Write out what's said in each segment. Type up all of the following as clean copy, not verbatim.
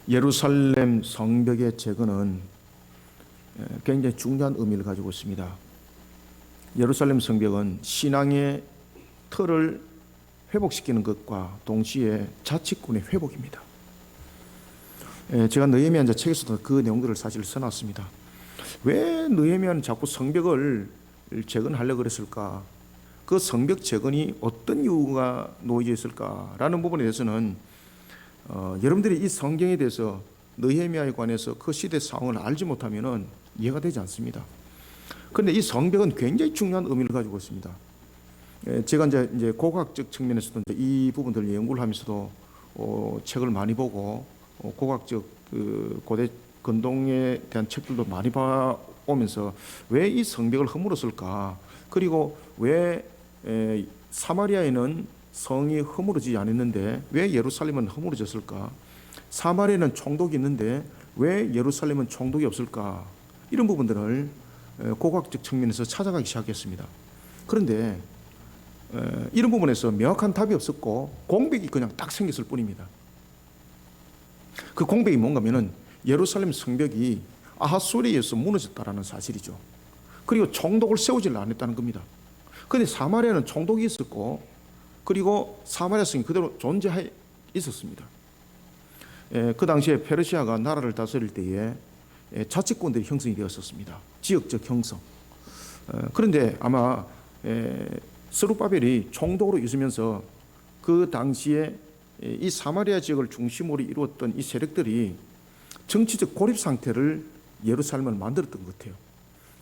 예루살렘 성벽의 재건은 굉장히 중요한 의미를 가지고 있습니다. 예루살렘 성벽은 신앙의 틀을 회복시키는 것과 동시에 자치권의 회복입니다. 제가 느헤미야 책에서도 그 내용들을 사실 써놨습니다. 왜 느헤미야는 자꾸 성벽을 재건하려고 그랬을까? 그 성벽 재건이 어떤 이유가 놓여져 있을까라는 부분에 대해서는 여러분들이 이 성경에 대해서 느헤미야에 관해서 그 시대 상황을 알지 못하면은 이해가 되지 않습니다. 그런데 이 성벽은 굉장히 중요한 의미를 가지고 있습니다. 제가 이제 고고학적 측면에서도 이 부분들을 연구를 하면서도 책을 많이 보고 고고학적 그 고대 근동에 대한 책들도 많이 봐오면서 왜 이 성벽을 허물었을까? 그리고 왜 사마리아에는 성이 허물어지지 않았는데 왜 예루살렘은 허물어졌을까? 사마리아는 총독이 있는데 왜 예루살렘은 총독이 없을까? 이런 부분들을 고고학적 측면에서 찾아가기 시작했습니다. 그런데 이런 부분에서 명확한 답이 없었고 공백이 그냥 딱 생겼을 뿐입니다. 그 공백이 뭔가 하면은 예루살렘 성벽이 아하수리에 의해서 무너졌다라는 사실이죠. 그리고 총독을 세우지 않았다는 겁니다. 그런데 사마리아는 총독이 있었고 그리고 사마리아 성이 그대로 존재해 있었습니다. 그 당시에 페르시아가 나라를 다스릴 때에 자치권들이 형성이 되었었습니다. 지역적 형성. 그런데 아마 스룹바벨이 총독으로 있으면서 그 당시에 이 사마리아 지역을 중심으로 이루었던 이 세력들이 정치적 고립 상태를 예루살렘을 만들었던 것 같아요.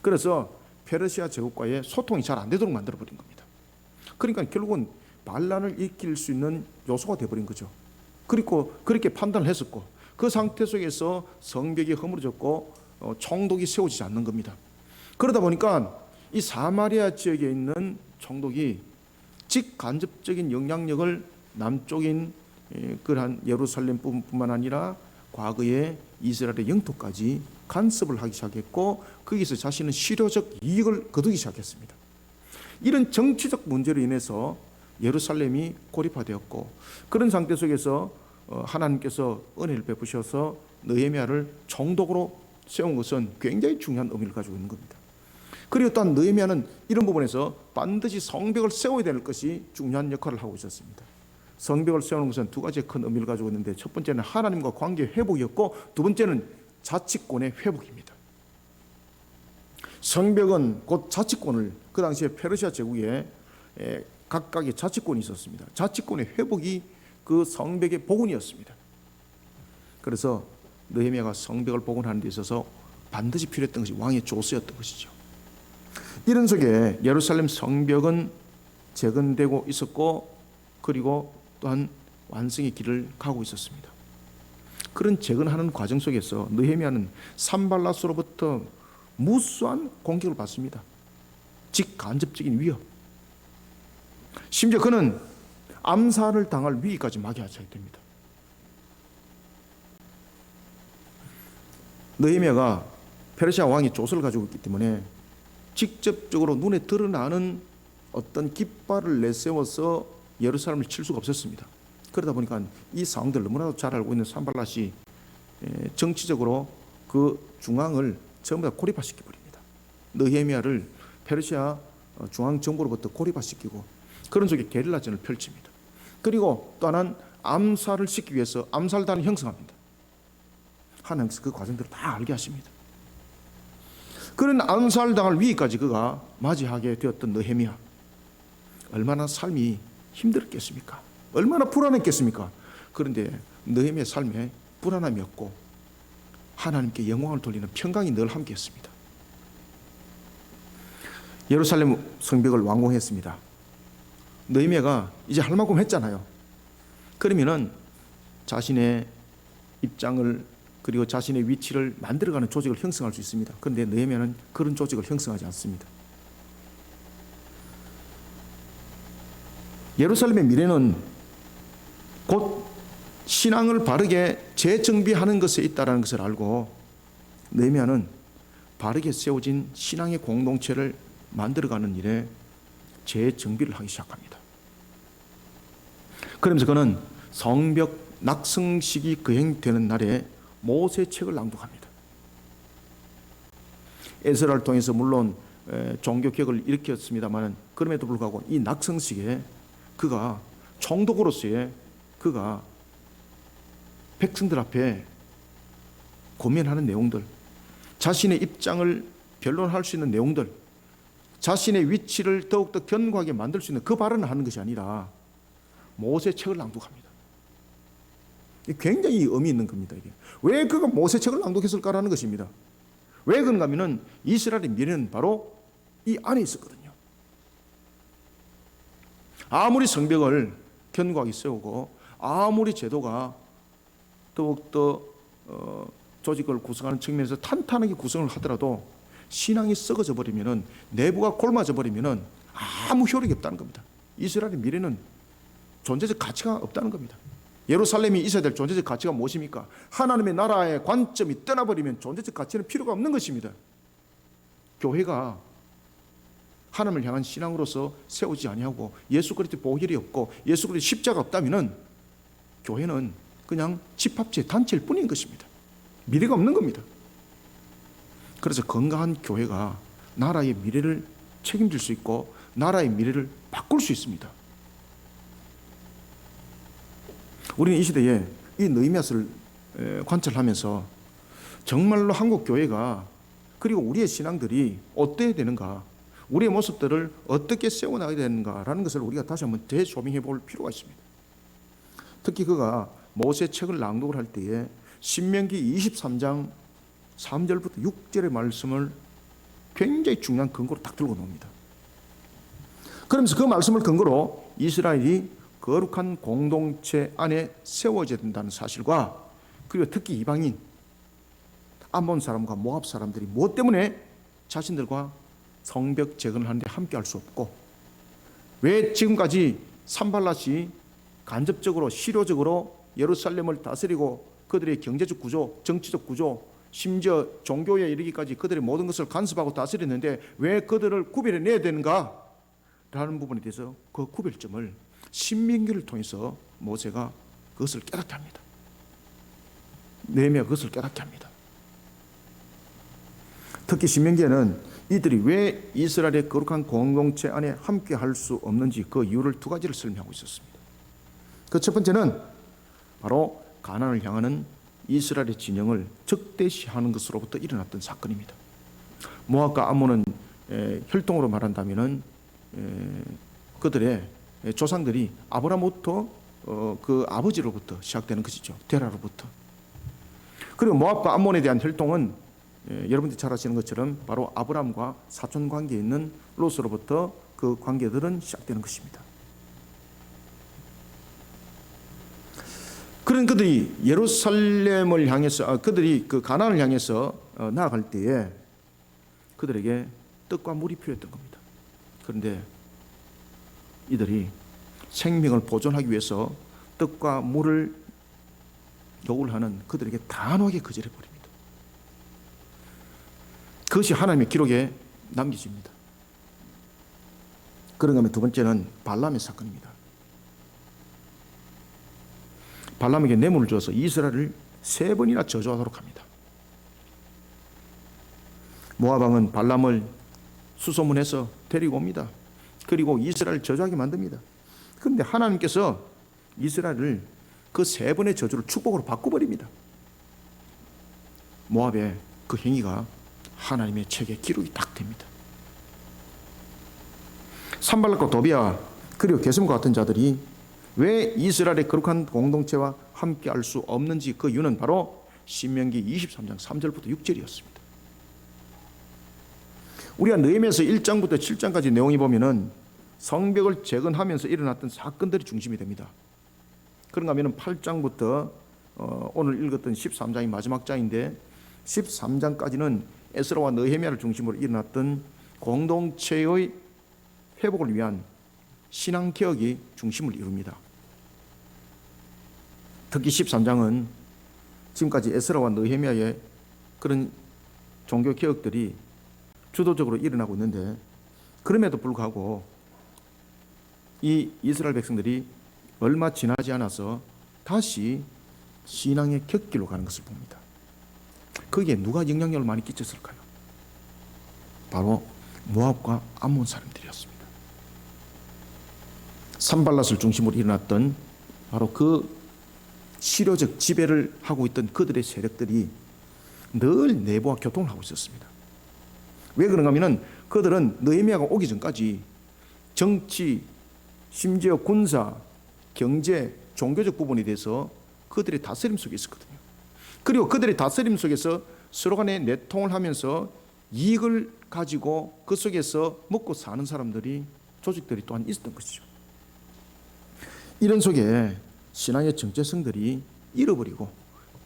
그래서 페르시아 제국과의 소통이 잘 안 되도록 만들어버린 겁니다. 그러니까 결국은 반란을 일으킬 수 있는 요소가 되어버린 거죠. 그리고 그렇게 판단을 했었고 그 상태 속에서 성벽이 허물어졌고 총독이 세워지지 않는 겁니다. 그러다 보니까 이 사마리아 지역에 있는 총독이 직간접적인 영향력을 남쪽인 그러한 예루살렘뿐만 아니라 과거의 이스라엘의 영토까지 간섭을 하기 시작했고 거기서 자신은 실효적 이익을 거두기 시작했습니다. 이런 정치적 문제로 인해서 예루살렘이 고립화되었고 그런 상태 속에서 하나님께서 은혜를 베푸셔서 느헤미야를 총독으로 세운 것은 굉장히 중요한 의미를 가지고 있는 겁니다. 그리고 또한 느헤미야는 이런 부분에서 반드시 성벽을 세워야 될 것이 중요한 역할을 하고 있었습니다. 성벽을 세우는 것은 두 가지의 큰 의미를 가지고 있는데 첫 번째는 하나님과 관계 회복이었고 두 번째는 자치권의 회복입니다. 성벽은 곧 자치권을 그 당시에 페르시아 제국에 각각의 자치권이 있었습니다. 자치권의 회복이 그 성벽의 복원이었습니다. 그래서 느헤미야가 성벽을 복원하는 데 있어서 반드시 필요했던 것이 왕의 조서였던 것이죠. 이런 속에 예루살렘 성벽은 재건되고 있었고 그리고 또한 완성의 길을 가고 있었습니다. 그런 재건하는 과정 속에서 느헤미야는 산발랏으로부터 무수한 공격을 받습니다. 직간접적인 위협. 심지어 그는 암살을 당할 위기까지 막이하게 됩니다. 느헤미야가 페르시아 왕이 조서를 가지고 있기 때문에 직접적으로 눈에 드러나는 어떤 깃발을 내세워서 예루살렘을 칠 수가 없었습니다. 그러다 보니까 이 상황들을 너무나도 잘 알고 있는 산발랏이 정치적으로 그 중앙을 전부 다 고립화시켜버립니다. 느헤미야를 페르시아 중앙정부로부터 고립화시키고 그런 속에 게릴라전을 펼칩니다. 그리고 또 하나는 암살을 시키기 위해서 암살단을 형성합니다. 하나님께서 그 과정들을 다 알게 하십니다. 그런 암살당할 위기까지 그가 맞이하게 되었던 느헤미야, 얼마나 삶이 힘들었겠습니까? 얼마나 불안했겠습니까? 그런데 느헤미야의 삶에 불안함이 없고 하나님께 영광을 돌리는 평강이 늘 함께했습니다. 예루살렘 성벽을 완공했습니다. 느헤미야가 이제 할 만큼 했잖아요. 그러면은 자신의 입장을 그리고 자신의 위치를 만들어가는 조직을 형성할 수 있습니다. 그런데 느헤미야는 그런 조직을 형성하지 않습니다. 예루살렘의 미래는 곧 신앙을 바르게 재정비하는 것에 있다는 것을 알고 느헤미야는 바르게 세워진 신앙의 공동체를 만들어가는 일에 재정비를 하기 시작합니다. 그러면서 그는 성벽 낙성식이 거행되는 날에 모세 책을 낭독합니다. 에스라를 통해서 물론 종교 개혁을 일으켰습니다만, 그럼에도 불구하고 이 낙성식에 그가 총독으로서의 그가 백성들 앞에 고민하는 내용들, 자신의 입장을 변론할 수 있는 내용들, 자신의 위치를 더욱더 견고하게 만들 수 있는 그 발언을 하는 것이 아니라 모세 책을 낭독합니다. 굉장히 의미 있는 겁니다. 이게. 왜 그가 모세 책을 낭독했을까라는 것입니다. 왜 그런가 하면은 이스라엘의 미래는 바로 이 안에 있었거든요. 아무리 성벽을 견고하게 세우고 아무리 제도가 더욱더 조직을 구성하는 측면에서 탄탄하게 구성을 하더라도 신앙이 썩어져 버리면은, 내부가 골마져 버리면은 아무 효력이 없다는 겁니다. 이스라엘의 미래는 존재적 가치가 없다는 겁니다. 예루살렘이 있어야 될 존재적 가치가 무엇입니까? 하나님의 나라의 관점이 떠나버리면 존재적 가치는 필요가 없는 것입니다. 교회가 하나님을 향한 신앙으로서 세우지 아니하고 예수 그리스도의 보혈이 없고 예수 그리스도의 십자가 없다면은 교회는 그냥 집합체 단체일 뿐인 것입니다. 미래가 없는 겁니다. 그래서 건강한 교회가 나라의 미래를 책임질 수 있고 나라의 미래를 바꿀 수 있습니다. 우리는 이 시대에 이 느헤미야서를 관찰하면서 정말로 한국 교회가, 그리고 우리의 신앙들이 어때야 되는가, 우리의 모습들을 어떻게 세워나가야 되는가라는 것을 우리가 다시 한번 재조명해 볼 필요가 있습니다. 특히 그가 모세 책을 낭독을 할 때에 신명기 23장 3절부터 6절의 말씀을 굉장히 중요한 근거로 딱 들고 나옵니다. 그러면서 그 말씀을 근거로 이스라엘이 거룩한 공동체 안에 세워져야 된다는 사실과, 그리고 특히 이방인 암몬 사람과 모압 사람들이 무엇 때문에 자신들과 성벽 재건을 하는데 함께할 수 없고, 왜 지금까지 산발랏이 간접적으로 실효적으로 예루살렘을 다스리고 그들의 경제적 구조, 정치적 구조, 심지어 종교에 이르기까지 그들의 모든 것을 간섭하고 다스렸는데 왜 그들을 구별해내야 되는가 라는 부분에 대해서 그 구별점을 신명기를 통해서 모세가 그것을 깨닫게 합니다. 느헤미야가 그것을 깨닫게 합니다. 특히 신명기에는 이들이 왜 이스라엘의 거룩한 공동체 안에 함께 할 수 없는지 그 이유를 두 가지를 설명하고 있었습니다. 그 첫 번째는 바로 가나안을 향하는 이스라엘의 진영을 적대시하는 것으로부터 일어났던 사건입니다. 모압과 암몬은 혈통으로 말한다면은 그들의 조상들이 아브라함부터 그 아버지로부터 시작되는 것이죠. 데라로부터. 그리고 모압과 암몬에 대한 혈통은 여러분들이 잘 아시는 것처럼 바로 아브라함과 사촌 관계에 있는 롯으로부터 그 관계들은 시작되는 것입니다. 그런 그들이 예루살렘을 향해서, 그들이 그 가나안을 향해서 나아갈 때에 그들에게 떡과 물이 필요했던 겁니다. 그런데 이들이 생명을 보존하기 위해서 떡과 물을 요구를 하는 그들에게 단호하게 거절해 버립니다. 그것이 하나님의 기록에 남겨집니다. 그런가 하면 두 번째는 발람의 사건입니다. 발람에게 뇌물을 줘서 이스라엘을 3번이나 저주하도록 합니다. 모압 왕은 발람을 수소문해서 데리고 옵니다. 그리고 이스라엘을 저주하게 만듭니다. 그런데 하나님께서 이스라엘을 그 3번의 저주를 축복으로 바꿔버립니다. 모압의 그 행위가 하나님의 책에 기록이 딱 됩니다. 산발락과 도비아 그리고 게셈과 같은 자들이 왜 이스라엘의 거룩한 공동체와 함께 할 수 없는지, 그 이유는 바로 신명기 23장 3절부터 6절이었습니다. 우리가 느헤미야서 1장부터 7장까지 내용이 보면은 성벽을 재건하면서 일어났던 사건들이 중심이 됩니다. 그런가 하면 8장부터 오늘 읽었던 13장이 마지막 장인데 13장까지는 에스라와 느헤미야를 중심으로 일어났던 공동체의 회복을 위한 신앙개혁이 중심을 이룹니다. 특히 13장은 지금까지 에스라와 느헤미야의 그런 종교개혁들이 주도적으로 일어나고 있는데, 그럼에도 불구하고 이 이스라엘 백성들이 얼마 지나지 않아서 다시 신앙의 격길로 가는 것을 봅니다. 거기에 누가 영향력을 많이 끼쳤을까요? 바로 모압과 암몬 사람들이었습니다. 산발랏을 중심으로 일어났던 바로 그 실효적 지배를 하고 있던 그들의 세력들이 늘 내부와 교통을 하고 있었습니다. 왜 그런가 하면 그들은 느헤미야가 오기 전까지 정치, 심지어 군사, 경제, 종교적 부분에 대해서 그들의 다스림 속에 있었거든요. 그리고 그들의 다스림 속에서 서로 간에 내통을 하면서 이익을 가지고 그 속에서 먹고 사는 사람들이, 조직들이 또한 있었던 것이죠. 이런 속에 신앙의 정체성들이 잃어버리고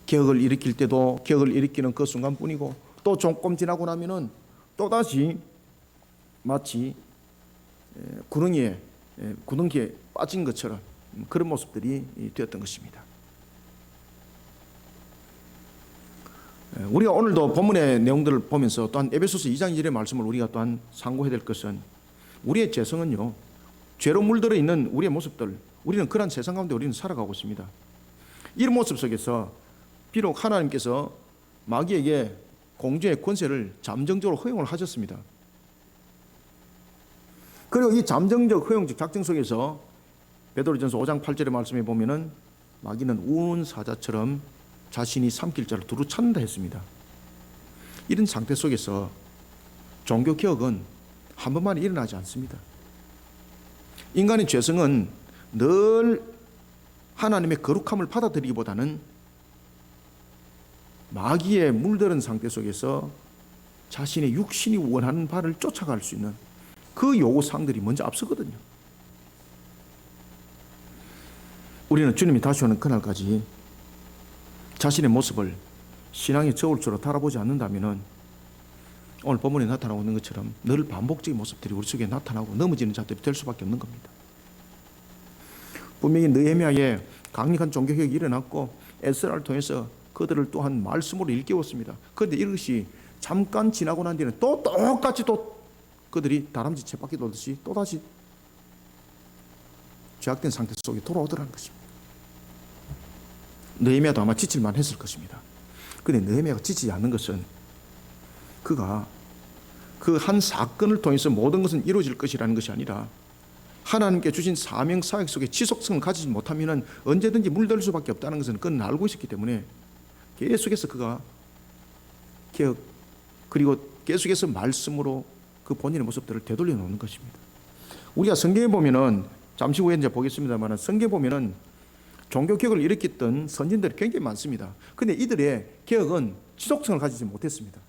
개혁을 일으킬 때도 개혁을 일으키는 그 순간뿐이고 또 조금 지나고 나면은 또다시 마치 구덩이에 빠진 것처럼 그런 모습들이 되었던 것입니다. 우리가 오늘도 본문의 내용들을 보면서 또한 에베소서 2장 1절의 말씀을 우리가 또한 상고해야 될 것은 우리의 재성은요, 죄로 물들어 있는 우리의 모습들, 우리는 그런 세상 가운데 우리는 살아가고 있습니다. 이런 모습 속에서 비록 하나님께서 마귀에게 공주의 권세를 잠정적으로 허용을 하셨습니다. 그리고 이 잠정적 허용적 작정 속에서 베드로전서 5장 8절의 말씀에 보면은 마귀는 우는 사자처럼 자신이 삼킬 자를 두루 찾는다 했습니다. 이런 상태 속에서 종교 개혁은 한 번만에 일어나지 않습니다. 인간의 죄성은 늘 하나님의 거룩함을 받아들이기보다는 마귀에 물들은 상태 속에서 자신의 육신이 원하는 바를 쫓아갈 수 있는 그 요구사항들이 먼저 앞서거든요. 우리는 주님이 다시 오는 그날까지 자신의 모습을 신앙의 저울처럼 달아보지 않는다면 오늘 본문에 나타나고 있는 것처럼 늘 반복적인 모습들이 우리 속에 나타나고 넘어지는 자들이 될 수밖에 없는 겁니다. 분명히 느헤미야에 강력한 종교개혁이 일어났고 에스라를 통해서 그들을 또한 말씀으로 일깨웠습니다. 그런데 이것이 잠깐 지나고 난 뒤에는 또 똑같이 또 그들이 다람쥐 쳇바퀴 돌듯이 또다시 죄악된 상태 속에 돌아오더라는 것입니다. 느헤미야도 아마 지칠만 했을 것입니다. 그런데 느헤미야가 지치지 않는 것은 그가 그 한 사건을 통해서 모든 것은 이루어질 것이라는 것이 아니라 하나님께 주신 사명 사역 속에 지속성을 가지지 못하면 언제든지 물들 수밖에 없다는 것은 그는 알고 있었기 때문에 계속해서 그가 개혁 그리고 계속해서 말씀으로 그 본인의 모습들을 되돌려 놓는 것입니다. 우리가 성경에 보면은 잠시 후에 이제 보겠습니다만 성경에 보면은 종교 개혁을 일으켰던 선진들이 굉장히 많습니다. 그런데 이들의 개혁은 지속성을 가지지 못했습니다.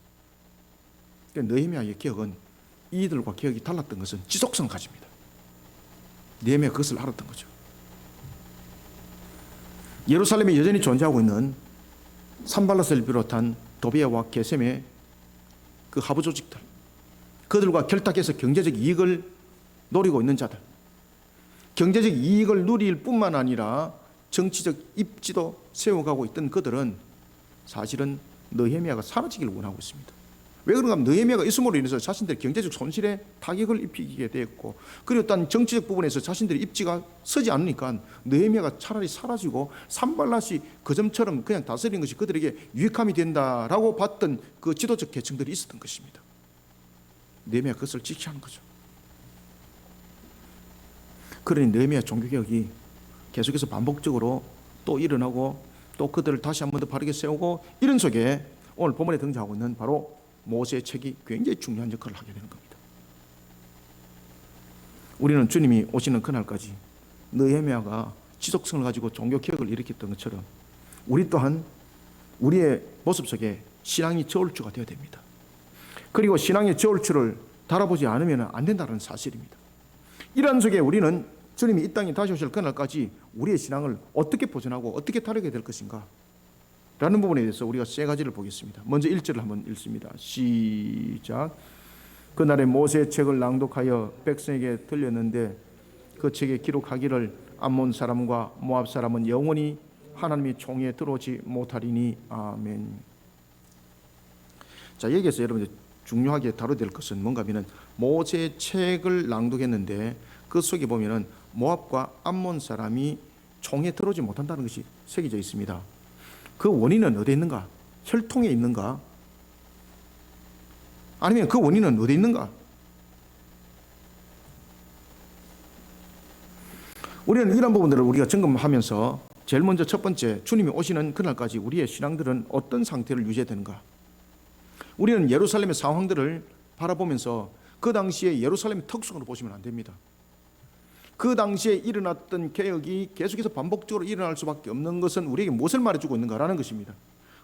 그러니까 느헤미야의 개혁은 이들과 개혁이 달랐던 것은 지속성을 가집니다. 느헤미야가 그것을 알았던 거죠. 예루살렘에 여전히 존재하고 있는 산발랏을 비롯한 도비야와 게셈의 그 하부 조직들, 그들과 결탁해서 경제적 이익을 노리고 있는 자들, 경제적 이익을 누릴 뿐만 아니라 정치적 입지도 세워가고 있던 그들은 사실은 느헤미야가 사라지기를 원하고 있습니다. 왜 그런가 하면 느헤미야가 있음으로 인해서 자신들의 경제적 손실에 타격을 입히게 되었고, 그리고 또한 정치적 부분에서 자신들의 입지가 서지 않으니까 느헤미야가 차라리 사라지고 산발랏이 그 점처럼 그냥 다스리는 것이 그들에게 유익함이 된다라고 봤던 그 지도적 계층들이 있었던 것입니다. 느헤미야가 그것을 지키하는 거죠. 그러니 느헤미야 종교개혁이 계속해서 반복적으로 또 일어나고 또 그들을 다시 한 번 더 바르게 세우고, 이런 속에 오늘 본문에 등장하고 있는 바로 모세의 책이 굉장히 중요한 역할을 하게 되는 겁니다. 우리는 주님이 오시는 그날까지 느헤미야가 지속성을 가지고 종교개혁을 일으켰던 것처럼 우리 또한 우리의 모습 속에 신앙이 저울추가 되어야 됩니다. 그리고 신앙의 저울추를 달아보지 않으면 안 된다는 사실입니다. 이러한 속에 우리는 주님이 이 땅에 다시 오실 그날까지 우리의 신앙을 어떻게 보존하고 어떻게 다루게 될 것인가 라는 부분에 대해서 우리가 세 가지를 보겠습니다. 먼저 1절을 한번 읽습니다. 시작. 그날에 모세의 책을 낭독하여 백성에게 들렸는데 그 책에 기록하기를 암몬 사람과 모압 사람은 영원히 하나님의 총에 들어오지 못하리니. 아멘. 자, 여기에서 여러분들 중요하게 다뤄야 될 것은 뭔가 하면 모세의 책을 낭독했는데 그 속에 보면은 모압과 암몬 사람이 총에 들어오지 못한다는 것이 새겨져 있습니다. 그 원인은 어디에 있는가? 혈통에 있는가? 아니면 그 원인은 어디 있는가? 우리는 이런 부분들을 우리가 점검하면서 제일 먼저 첫 번째, 주님이 오시는 그날까지 우리의 신앙들은 어떤 상태를 유지해야 되는가? 우리는 예루살렘의 상황들을 바라보면서 그 당시에 예루살렘의 특성으로 보시면 안 됩니다. 그 당시에 일어났던 개혁이 계속해서 반복적으로 일어날 수밖에 없는 것은 우리에게 무엇을 말해주고 있는가라는 것입니다.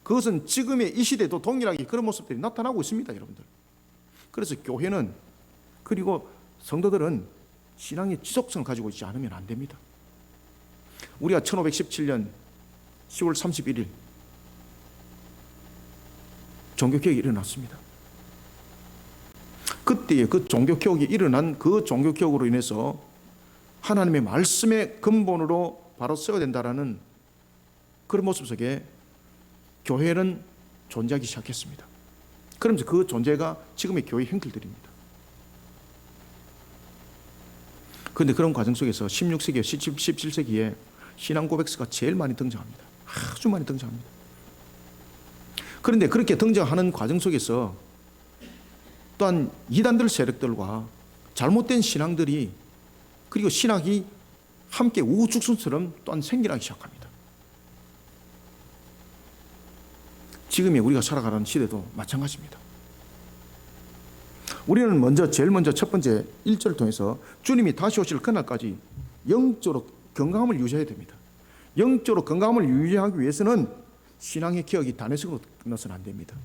그것은 지금의 이 시대도 동일하게 그런 모습들이 나타나고 있습니다, 여러분들. 그래서 교회는, 그리고 성도들은 신앙의 지속성을 가지고 있지 않으면 안 됩니다. 우리가 1517년 10월 31일 종교개혁이 일어났습니다. 그때의 그 종교개혁이 일어난 그 종교개혁으로 인해서 하나님의 말씀의 근본으로 바로 서야 된다라는 그런 모습 속에 교회는 존재하기 시작했습니다. 그러면서 그 존재가 지금의 교회 형질들입니다. 그런데 그런 과정 속에서 16세기, 17세기에 신앙 고백서가 제일 많이 등장합니다. 아주 많이 등장합니다. 그런데 그렇게 등장하는 과정 속에서 또한 이단들 세력들과 잘못된 신앙들이, 그리고 신학이 함께 우후죽순처럼 또한 생겨나기 시작합니다. 지금의 우리가 살아가는 시대도 마찬가지입니다. 우리는 제일 먼저 첫 번째 1절을 통해서 주님이 다시 오실 그날까지 영적으로 건강함을 유지해야 됩니다. 영적으로 건강함을 유지하기 위해서는 신앙의 개혁이 단회성으로 끝나서는 안 됩니다.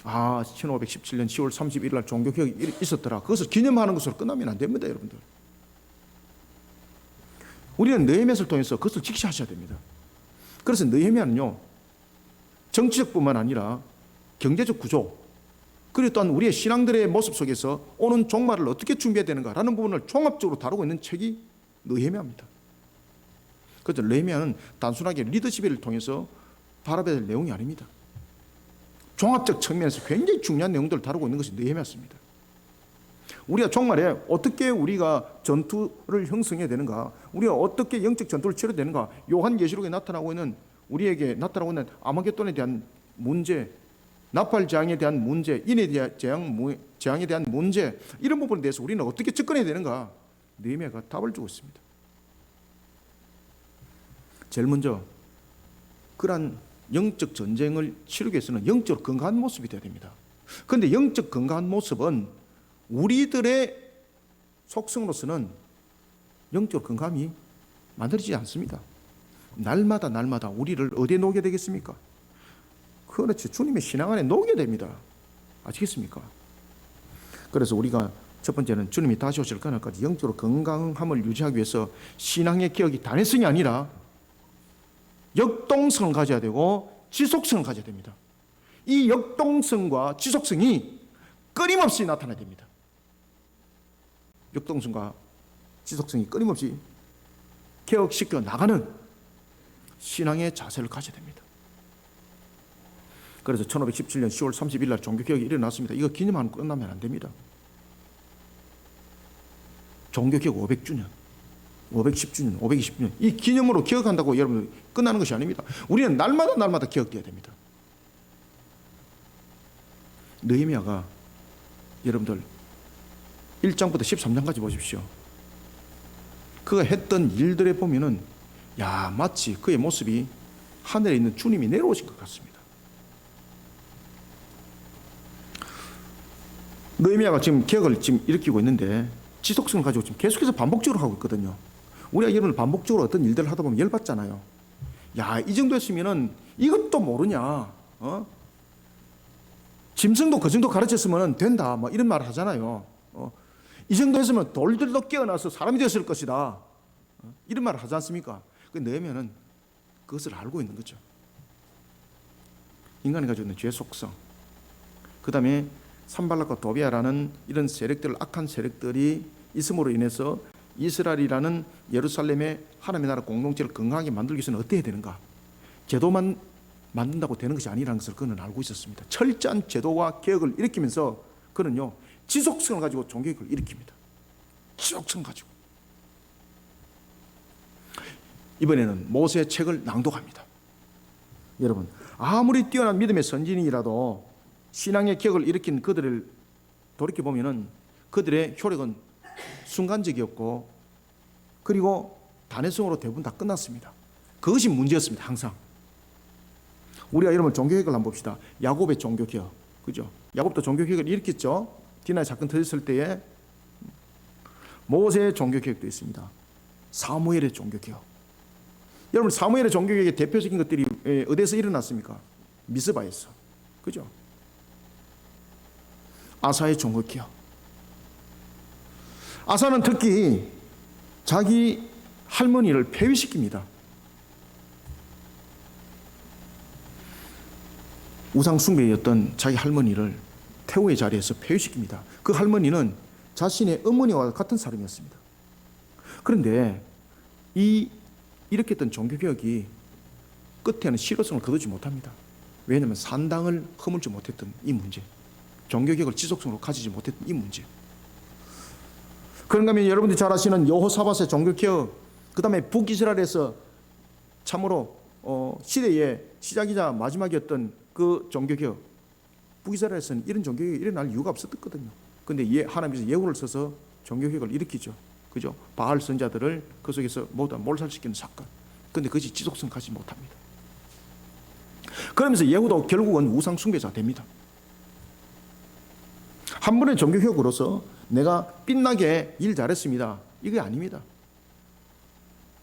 1517년 10월 31일 날 종교개혁이 있었더라, 그것을 기념하는 것으로 끝나면 안 됩니다, 여러분들. 우리는 느헤미야를 통해서 그것을 직시하셔야 됩니다. 그래서 느헤미야는요, 정치적뿐만 아니라 경제적 구조, 그리고 또한 우리의 신앙들의 모습 속에서 오는 종말을 어떻게 준비해야 되는가라는 부분을 종합적으로 다루고 있는 책이 느헤미야입니다. 그래서 느헤미야는 단순하게 리더십을 통해서 바라봐야 될 내용이 아닙니다. 종합적 측면에서 굉장히 중요한 내용들을 다루고 있는 것이 느헤미야입니다. 우리가 종말에 어떻게 우리가 전투를 형성해야 되는가, 우리가 어떻게 영적 전투를 치러야 되는가, 요한계시록에 나타나고 있는, 우리에게 나타나고 있는 아마겟돈에 대한 문제, 나팔 재앙에 대한 문제, 인에 대한 재앙에 대한 문제, 이런 부분에 대해서 우리는 어떻게 접근해야 되는가, 느헤미야가 답을 주고 있습니다. 제일 먼저 그러한 영적 전쟁을 치르기 위해서는 영적으로 건강한 모습이 되어야 됩니다. 그런데 영적 건강한 모습은 우리들의 속성으로서는 영적 건강이 만들어지지 않습니다. 날마다 우리를 어디에 놓게 되겠습니까? 그렇지, 주님의 신앙 안에 놓게 됩니다. 아시겠습니까? 그래서 우리가 첫 번째는 주님이 다시 오실 그날까지 영적으로 건강함을 유지하기 위해서 신앙의 개혁이 단회성이 아니라 역동성을 가져야 되고 지속성을 가져야 됩니다. 이 역동성과 지속성이 끊임없이 나타나야 됩니다. 역동성과 지속성이 끊임없이 개혁시켜 나가는 신앙의 자세를 가져야 됩니다. 그래서 1517년 10월 30일 날 종교개혁이 일어났습니다. 이거 기념하고 끝나면 안 됩니다. 종교개혁 500주년, 510주년, 520주년 이 기념으로 기억한다고 여러분 끝나는 것이 아닙니다. 우리는 날마다 기억돼야 됩니다. 느헤미야가 여러분들 1장부터 13장까지 보십시오. 그가 했던 일들에 보면은 마치 그의 모습이 하늘에 있는 주님이 내려오신 것 같습니다. 느헤미야가 지금 개혁을 지금 일으키고 있는데 지속성을 가지고 지금 계속해서 반복적으로 하고 있거든요. 우리가 여러분 반복적으로 어떤 일들을 하다 보면 열받잖아요. 이 정도 했으면은 이것도 모르냐? 짐승도 그 정도 가르쳤으면 된다. 이런 말 하잖아요. 이 정도 했으면 돌들도 깨어나서 사람이 되었을 것이다. 이런 말을 하지 않습니까? 느헤미야는 그것을 알고 있는 거죠. 인간이 가지고 있는 죄 속성, 그 다음에 산발락과 도비아라는 이런 세력들, 악한 세력들이 있음으로 인해서 이스라엘이라는 예루살렘의 하나님의 나라 공동체를 건강하게 만들기 위해서는 어떻게 해야 되는가? 제도만 만든다고 되는 것이 아니라는 것을 그는 알고 있었습니다. 철저한 제도와 개혁을 일으키면서 그는요, 지속성을 가지고 종교개혁을 일으킵니다. 지속성 가지고. 이번에는 모세의 책을 낭독합니다. 여러분, 아무리 뛰어난 믿음의 선진이라도 신앙의 기억을 일으킨 그들을 돌이켜 보면은 그들의 효력은 순간적이었고 그리고 단회성으로 대부분 다 끝났습니다. 그것이 문제였습니다. 항상. 우리가 여러분 종교개혁을 한번 봅시다. 야곱의 종교개혁, 그죠? 야곱도 종교개혁을 일으켰죠. 디나의 사건 터졌을 때에 모세의 종교개혁도 있습니다. 사무엘의 종교개혁. 여러분 사무엘의 종교개혁의 대표적인 것들이 어디에서 일어났습니까? 미스바에서, 그죠? 아사의 종교개혁. 아사는 특히 자기 할머니를 폐위시킵니다. 우상숭배였던 자기 할머니를 태호의 자리에서 폐위시킵니다. 그 할머니는 자신의 어머니와 같은 사람이었습니다. 그런데 이렇게 했던 종교개혁이 끝에는 실효성을 거두지 못합니다. 왜냐하면 산당을 허물지 못했던 이 문제, 종교개혁을 지속성으로 가지지 못했던 이 문제. 그런가 하면 여러분들이 잘 아시는 여호사밧의 종교개혁, 그 다음에 북이스라엘에서 참으로 시대의 시작이자 마지막이었던 그 종교개혁, 북이스라엘에서는 이런 종교개혁이 일어날 이유가 없었거든요. 그런데 하나님께서 예고를 써서 종교개혁을 일으키죠. 그죠? 바알 선자들을 그 속에서 모두 몰살시키는 사건. 그런데 그것이 지속성 가지 못합니다. 그러면서 예후도 결국은 우상숭배자가 됩니다. 한 번의 종교개혁으로서 내가 빛나게 일 잘했습니다. 이게 아닙니다.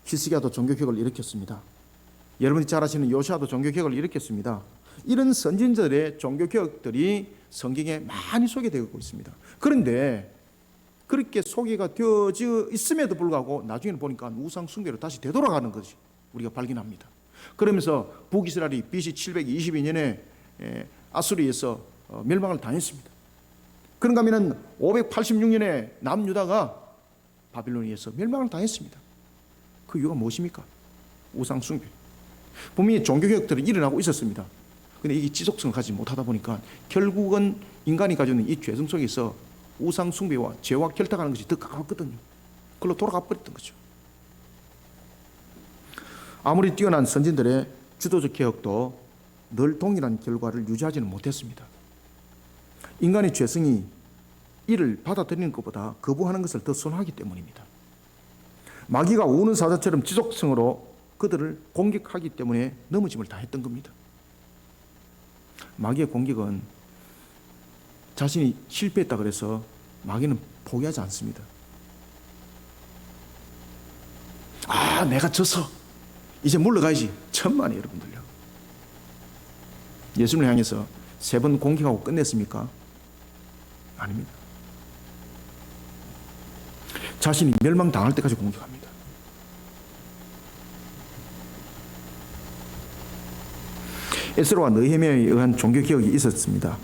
히스기야도 종교개혁을 일으켰습니다. 여러분이 잘 아시는 요시아도 종교개혁을 일으켰습니다. 이런 선진들의 종교개혁들이 성경에 많이 소개되고 있습니다. 그런데 그렇게 소개가 되어져 있음에도 불구하고 나중에는 보니까 우상숭배로 다시 되돌아가는 것이 우리가 발견합니다. 그러면서 북이스라엘이 BC 722년에 아수리에서 멸망을 당했습니다. 그런가 하면 586년에 남유다가 바빌론에 의해서 멸망을 당했습니다. 그 이유가 무엇입니까? 우상숭배. 분명히 종교개혁들은 일어나고 있었습니다. 그런데 이게 지속성을 가지지 못하다 보니까 결국은 인간이 가지고 있는 이 죄성 속에서 우상숭배와 죄와 결탁하는 것이 더 가깝거든요. 그걸로 돌아가 버렸던 거죠. 아무리 뛰어난 선진들의 주도적 개혁도 늘 동일한 결과를 유지하지는 못했습니다. 인간의 죄성이 이를 받아들이는 것보다 거부하는 것을 더 선호하기 때문입니다. 마귀가 우는 사자처럼 지속성으로 그들을 공격하기 때문에 넘어짐을 다 했던 겁니다. 마귀의 공격은 자신이 실패했다 그래서 마귀는 포기하지 않습니다. 내가 졌어. 이제 물러가야지. 천만에 여러분들요. 예수님을 향해서 3번 공격하고 끝냈습니까? 아닙니다. 자신이 멸망당할 때까지 공격합니다. 에스라와 느헤미야에 의한 종교개혁이 있었습니다.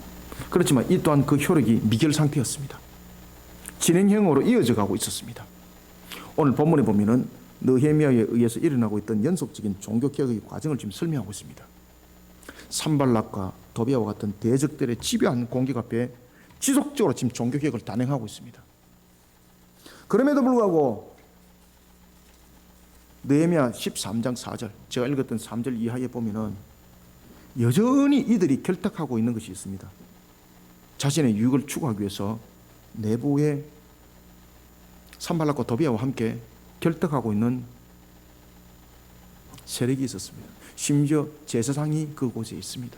그렇지만 이 또한 그 효력이 미결 상태였습니다. 진행형으로 이어져 가고 있었습니다. 오늘 본문에 보면은 느헤미야에 의해서 일어나고 있던 연속적인 종교개혁의 과정을 지금 설명하고 있습니다. 산발락과 도비아와 같은 대적들의 집요한 공격 앞에 지속적으로 지금 종교개혁을 단행하고 있습니다. 그럼에도 불구하고 느헤미야 13장 4절, 제가 읽었던 3절 이하에 보면은 여전히 이들이 결탁하고 있는 것이 있습니다. 자신의 유익을 추구하기 위해서 내부에 산발락과 도비아와 함께 결탁하고 있는 세력이 있었습니다. 심지어 제사장이 그곳에 있습니다.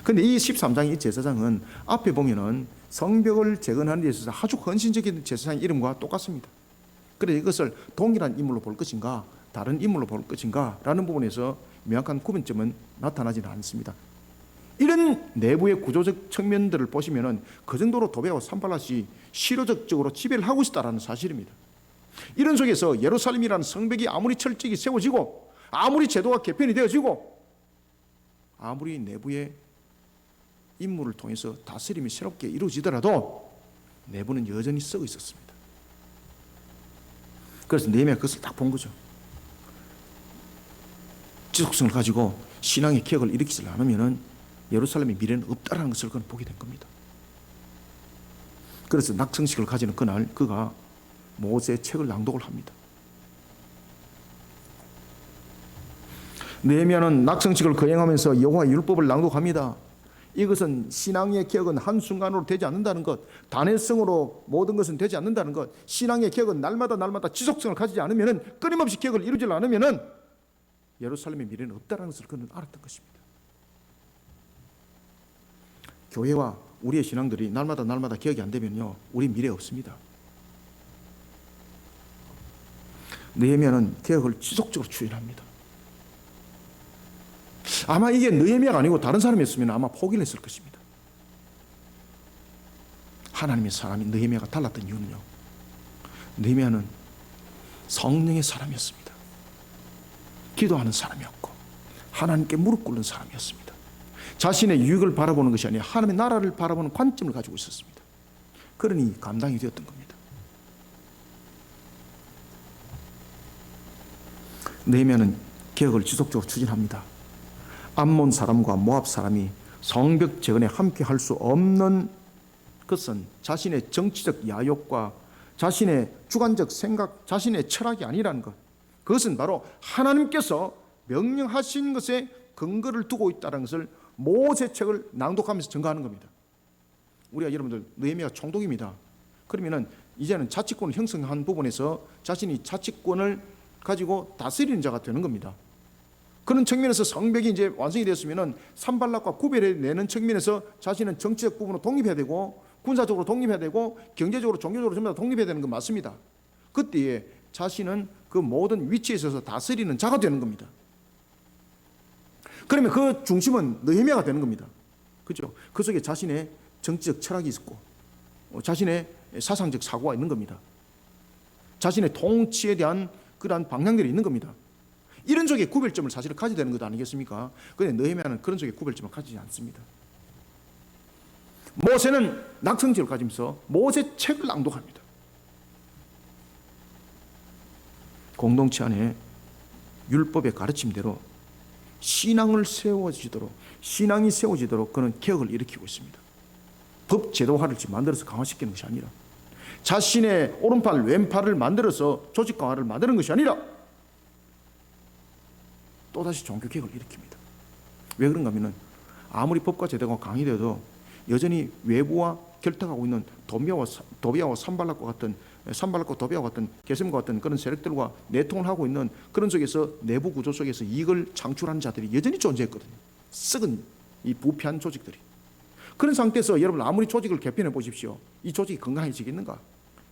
그런데 이 13장의 이 제사장은 앞에 보면은 성벽을 재건하는 데 있어서 아주 헌신적인 제사장의 이름과 똑같습니다. 그래서 이것을 동일한 인물로 볼 것인가 다른 인물로 볼 것인가 라는 부분에서 명확한 구분점은 나타나지는 않습니다. 이런 내부의 구조적 측면들을 보시면은 그 정도로 도비아와 산발락이 실효적으로 지배를 하고 있다는 사실입니다. 이런 속에서 예루살렘이라는 성벽이 아무리 철저히 세워지고 아무리 제도가 개편이 되어지고 아무리 내부의 임무를 통해서 다스림이 새롭게 이루어지더라도 내부는 여전히 썩어 있었습니다. 그래서 느헤미야가 그것을 딱 본 거죠. 지속성을 가지고 신앙의 개혁을 일으키지 않으면 예루살렘의 미래는 없다라는 것을 그는 보게 된 겁니다. 그래서 낙성식을 가지는 그날 그가 모세의 책을 낭독을 합니다. 느헤미야는 낙성식을 거행하면서 여호와의 율법을 낭독합니다. 이것은 신앙의 개혁은 한순간으로 되지 않는다는 것, 단회성으로 모든 것은 되지 않는다는 것, 신앙의 개혁은 날마다 지속성을 가지지 않으면, 끊임없이 개혁을 이루지 않으면 예루살렘의 미래는 없다는 것을 그는 알았던 것입니다. 교회와 우리의 신앙들이 날마다 개혁이 안 되면요, 우리 미래 없습니다. 느헤미야는 개혁을 지속적으로 추진합니다. 아마 이게 느헤미야가 아니고 다른 사람이었으면 아마 포기를 했을 것입니다. 하나님의 사람이 느헤미야가 달랐던 이유는요, 느헤미야는 성령의 사람이었습니다. 기도하는 사람이었고 하나님께 무릎 꿇는 사람이었습니다. 자신의 유익을 바라보는 것이 아니라 하나님의 나라를 바라보는 관점을 가지고 있었습니다. 그러니 감당이 되었던 겁니다. 느헤미야는 개혁을 지속적으로 추진합니다. 암몬 사람과 모압 사람이 성벽 재건에 함께 할 수 없는 것은 자신의 정치적 야욕과 자신의 주관적 생각, 자신의 철학이 아니라는 것, 그것은 바로 하나님께서 명령하신 것에 근거를 두고 있다는 것을 모세책을 낭독하면서 증거하는 겁니다. 우리가 여러분들 느헤미야 총독입니다. 그러면은 이제는 자치권을 형성한 부분에서 자신이 자치권을 가지고 다스리는 자가 되는 겁니다. 그런 측면에서 성벽이 이제 완성이 되었으면은 산발락과 구별해내는 측면에서 자신은 정치적 부분으로 독립해야 되고 군사적으로 독립해야 되고 경제적으로 종교적으로 전부 다 독립해야 되는 건 맞습니다. 그때에 자신은 그 모든 위치에 있어서 다스리는 자가 되는 겁니다. 그러면 그 중심은 느헤미야가 되는 겁니다. 그죠? 그 속에 자신의 정치적 철학이 있고 자신의 사상적 사고가 있는 겁니다. 자신의 통치에 대한 그러한 방향들이 있는 겁니다. 이런 쪽의 구별점을 사실 가져야 되는 것 아니겠습니까? 그런데 느헤미야는 그런 쪽의 구별점을 가지지 않습니다. 모세는 낙성지를 가지면서 모세책을 낭독합니다. 공동체 안에 율법의 가르침대로 신앙이 세워지도록 그는 개혁을 일으키고 있습니다. 법 제도화를 만들어서 강화시키는 것이 아니라 자신의 오른팔 왼팔을 만들어서 조직 강화를 만드는 것이 아니라 또다시 종교개혁을 일으킵니다. 왜 그런가 하면 아무리 법과 제도가 강화되어도 여전히 외부와 결탁하고 있는 도비아와 산발락과 도비아와 같은 게셈과 같은 그런 세력들과 내통을 하고 있는 그런 속에서 내부 구조 속에서 이익을 창출하는 자들이 여전히 존재했거든요. 썩은 이 부패한 조직들이. 그런 상태에서 여러분 아무리 조직을 개편해 보십시오. 이 조직이 건강해지겠는가?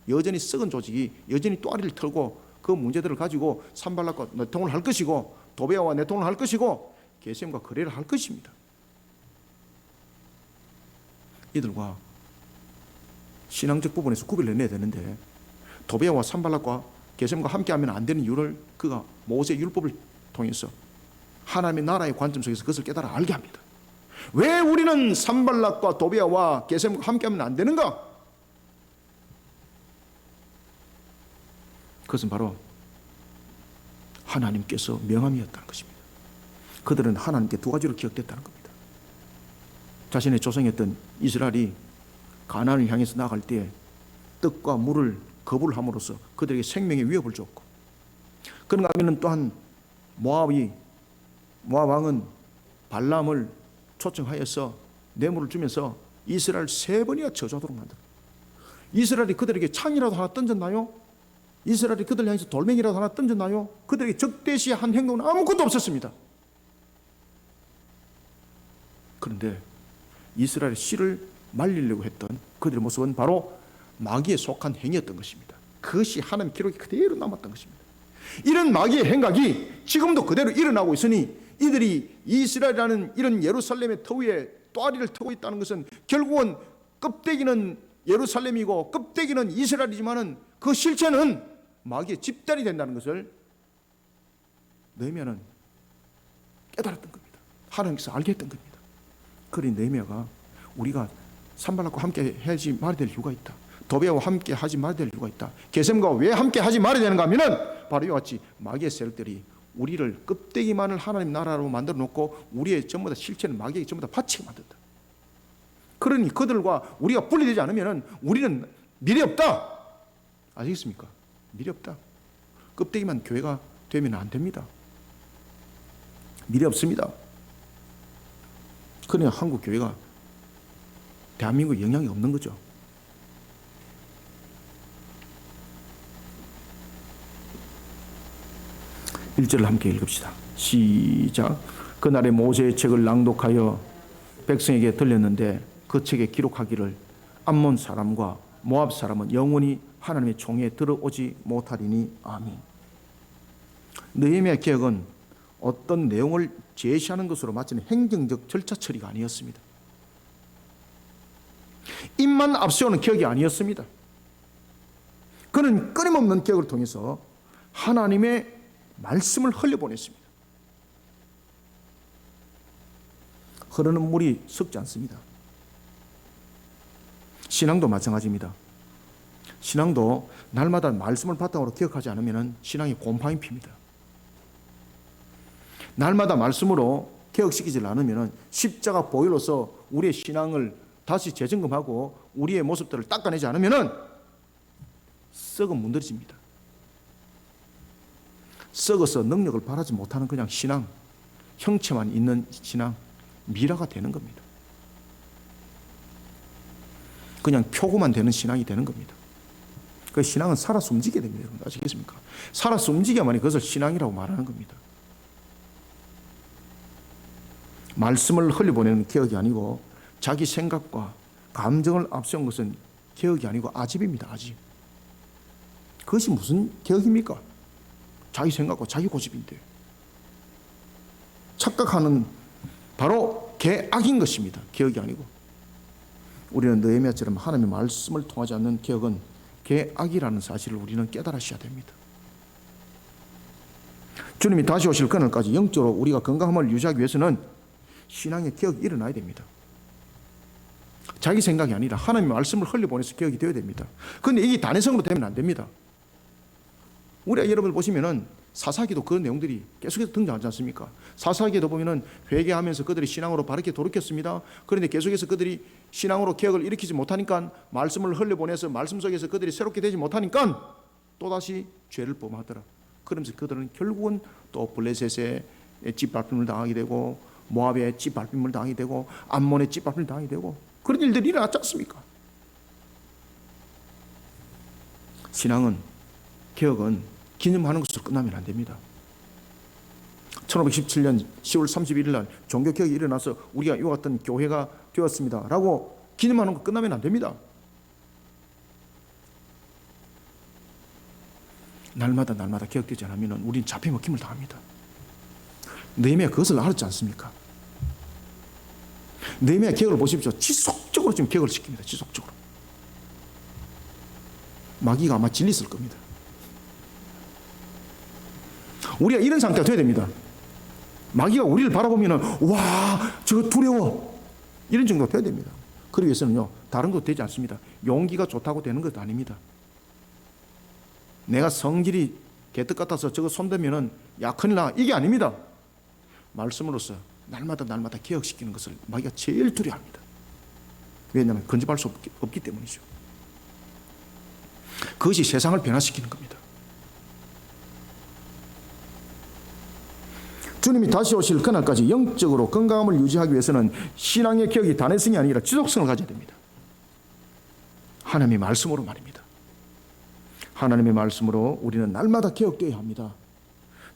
여전히 썩은 조직이 여전히 또아리를 털고 그 문제들을 가지고 산발락과 내통을 할 것이고 도비아와 내통을 할 것이고 게셈과 거래를 할 것입니다. 이들과 신앙적 부분에서 구별을 내야 되는데 도비아와 산발락과 게셈과 함께하면 안 되는 이유를 그가 모세 율법을 통해서 하나님의 나라의 관점 속에서 그것을 깨달아 알게 합니다. 왜 우리는 산발락과 도비아와 게셈과 함께하면 안 되는가? 그것은 바로 하나님께서 명함이었다는 것입니다. 그들은 하나님께 두 가지로 기억됐다는 겁니다. 자신의 조상이었던 이스라엘이 가나안을 향해서 나아갈 때 떡과 물을 거부를 함으로써 그들에게 생명의 위협을 줬고, 그런가 하면 또한 모압 왕은 발람을 초청하여서 뇌물을 주면서 이스라엘 3번이나 저주하도록 만들어. 이스라엘이 그들에게 창이라도 하나 던졌나요? 이스라엘이 그들 향해서 돌멩이라도 하나 던졌나요? 그들에게 적대시한 행동은 아무것도 없었습니다. 그런데 이스라엘의 씨를 말리려고 했던 그들의 모습은 바로 마귀에 속한 행위였던 것입니다. 그것이 하나님 기록이 그대로 남았던 것입니다. 이런 마귀의 행각이 지금도 그대로 일어나고 있으니 이들이 이스라엘이라는 이런 예루살렘의 터 위에 또아리를 터고 있다는 것은 결국은 껍데기는 예루살렘이고 껍데기는 이스라엘이지만은 그 실체는 마귀의 집단이 된다는 것을 느헤미야는 깨달았던 겁니다. 하나님께서 알게 했던 겁니다. 그러니 느헤미야가 우리가 산발락과 함께 하지 말아야 될 이유가 있다. 도비아와 함께 하지 말아야 될 이유가 있다. 게셈과 왜 함께 하지 말아야 되는가 하면은 바로 이와 같이 마귀의 세력들이 우리를 껍데기만을 하나님 나라로 만들어 놓고 우리의 전부 다 실체는 마귀에게 전부 다 바치게 만든다. 그러니 그들과 우리가 분리되지 않으면 우리는 미래 없다. 아시겠습니까? 미래 없다. 껍데기만 교회가 되면 안 됩니다. 미래 없습니다. 그러니 한국 교회가 대한민국에 영향이 없는 거죠. 1절을 함께 읽읍시다. 시작. 그날에 모세의 책을 낭독하여 백성에게 들렸는데 그 책에 기록하기를 암몬 사람과 모압 사람은 영원히 하나님의 총에 들어오지 못하리니. 아멘. 느헤미야 개혁은 어떤 내용을 제시하는 것으로 마치는 행정적 절차 처리가 아니었습니다. 입만 앞세우는 개혁이 아니었습니다. 그는 끊임없는 개혁을 통해서 하나님의 말씀을 흘려보냈습니다. 흐르는 물이 썩지 않습니다. 신앙도 마찬가지입니다. 신앙도 날마다 말씀을 바탕으로 기억하지 않으면 신앙이 곰팡이 핍니다. 날마다 말씀으로 개혁시키지 않으면 십자가 보혈로서 우리의 신앙을 다시 재점검하고 우리의 모습들을 닦아내지 않으면 썩은 문드러집니다. 썩어서 능력을 발하지 못하는 그냥 신앙, 형체만 있는 신앙, 미라가 되는 겁니다. 그냥 표고만 되는 신앙이 되는 겁니다. 그 신앙은 살아서 움직여야 됩니다. 여러분 아시겠습니까? 살아서 움직여야만이 그것을 신앙이라고 말하는 겁니다. 말씀을 흘려보내는 개혁이 아니고 자기 생각과 감정을 앞세운 것은 개혁이 아니고 아집입니다. 아집. 그것이 무슨 개혁입니까? 자기 생각과 자기 고집인데 착각하는 바로 개악인 것입니다. 개혁이 아니고. 우리는 느헤미야처럼 하나님의 말씀을 통하지 않는 개혁은 개악이라는 사실을 우리는 깨달으셔야 됩니다. 주님이 다시 오실 그날까지 영적으로 우리가 건강함을 유지하기 위해서는 신앙의 개혁이 일어나야 됩니다. 자기 생각이 아니라 하나님의 말씀을 흘려보내서 개혁이 되어야 됩니다. 그런데 이게 단회성으로 되면 안 됩니다. 우리가 여러분 보시면은 사사기도 그 내용들이 계속해서 등장하지 않습니까? 사사기에도 보면은 회개하면서 그들이 신앙으로 바르게 돌이켰습니다. 그런데 계속해서 그들이 신앙으로 개혁을 일으키지 못하니까 말씀을 흘려보내서 말씀 속에서 그들이 새롭게 되지 못하니까 또다시 죄를 범하더라. 그러면서 그들은 결국은 또 블레셋의 짓밟힘을 당하게 되고 모압의 짓밟힘을 당하게 되고 암몬의 짓밟힘을 당하게 되고 그런 일들이 일어났지 않습니까? 신앙은 개혁은 기념하는 것으로 끝나면 안 됩니다. 1517년 10월 31일 날 종교개혁이 일어나서 우리가 이와 같은 교회가 되었습니다 라고 기념하는 것 끝나면 안 됩니다. 날마다 개혁되지 않으면 우리는 잡혀먹힘을 당합니다. 느헤미야 그것을 알았지 않습니까? 느헤미야 개혁을 보십시오. 지속적으로 지금 개혁을 시킵니다. 지속적으로. 마귀가 아마 질렸을 겁니다. 우리가 이런 상태가 돼야 됩니다. 마귀가 우리를 바라보면 와 저거 두려워 이런 정도가 돼야 됩니다. 그러기 위해서는요 다른 것도 되지 않습니다. 용기가 좋다고 되는 것도 아닙니다. 내가 성질이 개떡 같아서 저거 손대면은 야 큰일 나 이게 아닙니다. 말씀으로서 날마다 개혁시키는 것을 마귀가 제일 두려워합니다. 왜냐하면 건집할 수 없기 때문이죠. 그것이 세상을 변화시키는 겁니다. 주님이 다시 오실 그날까지 영적으로 건강함을 유지하기 위해서는 신앙의 개혁이 단회성이 아니라 지속성을 가져야 됩니다. 하나님의 말씀으로 말입니다. 하나님의 말씀으로 우리는 날마다 개혁되어야 합니다.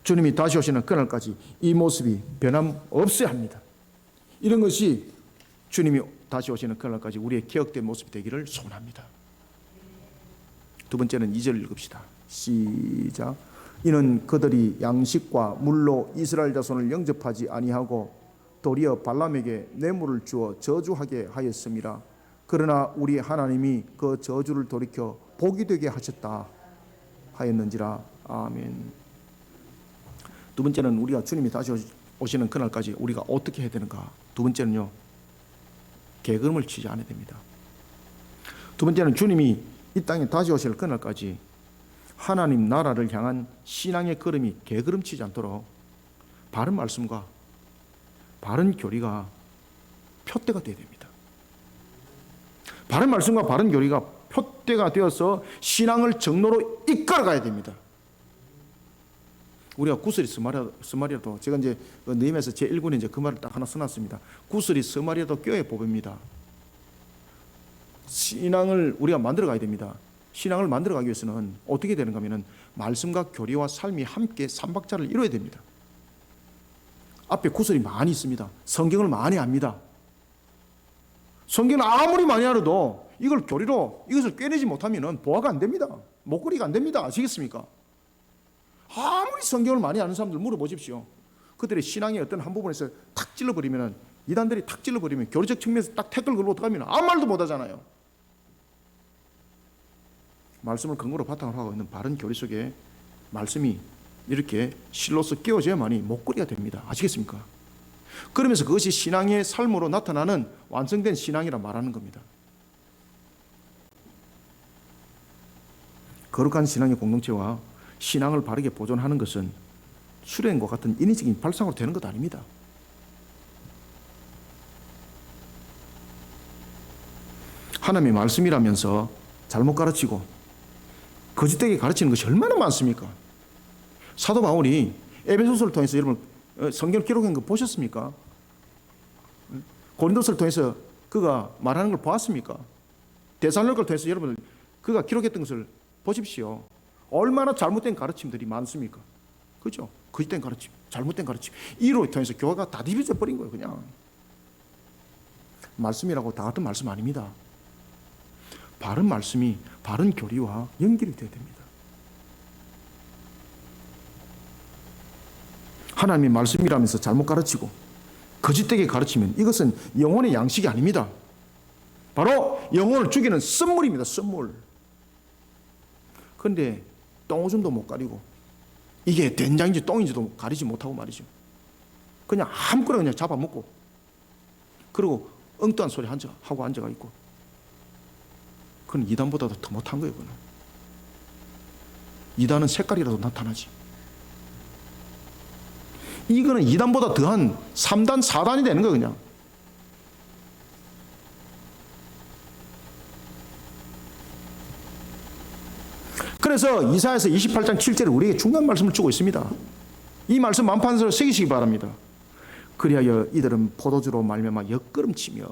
주님이 다시 오시는 그날까지 이 모습이 변함없어야 합니다. 이런 것이 주님이 다시 오시는 그날까지 우리의 개혁된 모습이 되기를 소원합니다. 두 번째는 2절 읽읍시다. 시작. 이는 그들이 양식과 물로 이스라엘 자손을 영접하지 아니하고 도리어 발람에게 뇌물을 주어 저주하게 하였음이라. 그러나 우리 하나님이 그 저주를 돌이켜 복이 되게 하셨다 하였는지라. 아멘. 두 번째는 우리가 주님이 다시 오시는 그날까지 우리가 어떻게 해야 되는가. 두 번째는요 게으름을 치지 않아야 됩니다. 두 번째는 주님이 이 땅에 다시 오실 그날까지 하나님 나라를 향한 신앙의 걸음이 게으름치지 않도록 바른 말씀과 바른 교리가 표대가 되어야 됩니다. 바른 말씀과 바른 교리가 표대가 되어서 신앙을 정로로 이끌어가야 됩니다. 우리가 구슬이 스마리아도 제가 이제 느헤미야서 제1군에 이제 그 말을 딱 하나 써놨습니다. 구슬이 스마리아도 뼈에 뽑힙니다. 신앙을 우리가 만들어 가야 됩니다. 신앙을 만들어 가기 위해서는 어떻게 되는가 하면은 말씀과 교리와 삶이 함께 삼박자를 이루어야 됩니다. 앞에 구설이 많이 있습니다. 성경을 많이 압니다. 성경을 아무리 많이 알아도 이걸 교리로 이것을 꿰내지 못하면은 보화가 안 됩니다. 목걸이가 안 됩니다. 아시겠습니까? 아무리 성경을 많이 아는 사람들 물어보십시오. 그들의 신앙의 어떤 한 부분에서 탁 찔러버리면은, 이단들이 탁 찔러버리면 교리적 측면에서 딱 태클 걸고 들어가면 아무 말도 못 하잖아요. 말씀을 근거로 바탕으로 하고 있는 바른 교리 속에 말씀이 이렇게 실로서 끼워져야만이 목걸이가 됩니다. 아시겠습니까? 그러면서 그것이 신앙의 삶으로 나타나는 완성된 신앙이라 말하는 겁니다. 거룩한 신앙의 공동체와 신앙을 바르게 보존하는 것은 수련과 같은 인위적인 발상으로 되는 것 아닙니다. 하나님의 말씀이라면서 잘못 가르치고 거짓되게 가르치는 것이 얼마나 많습니까? 사도 바울이 에베소서를 통해서 여러분 성경을 기록한 거 보셨습니까? 고린도서를 통해서 그가 말하는 걸 보았습니까? 데살로니가를 통해서 여러분 그가 기록했던 것을 보십시오. 얼마나 잘못된 가르침들이 많습니까? 그렇죠? 거짓된 가르침, 잘못된 가르침, 이로 통해서 교회가 다 뒤집어져 버린 거예요. 그냥 말씀이라고 다 같은 말씀 아닙니다. 바른 말씀이 바른 교리와 연결이 되어야 됩니다. 하나님의 말씀이라면서 잘못 가르치고 거짓되게 가르치면 이것은 영혼의 양식이 아닙니다. 바로 영혼을 죽이는 썸물입니다. 썸물. 그런데 똥오줌도 못 가리고 이게 된장인지 똥인지도 가리지 못하고 말이죠. 그냥 아무거나 그냥 잡아먹고 그리고 엉뚱한 소리 하고 앉아가 있고, 그건 이단보다도 더 못한 거예요. 그건. 이단은 색깔이라도 나타나지. 이거는 이단보다 더한 3단, 4단이 되는 거예요. 그냥. 그래서 이사야서 28장 7절에 우리에게 중요한 말씀을 주고 있습니다. 이 말씀 만판서로 새기시기 바랍니다. 그리하여 이들은 포도주로 말미암아 엿걸음치며,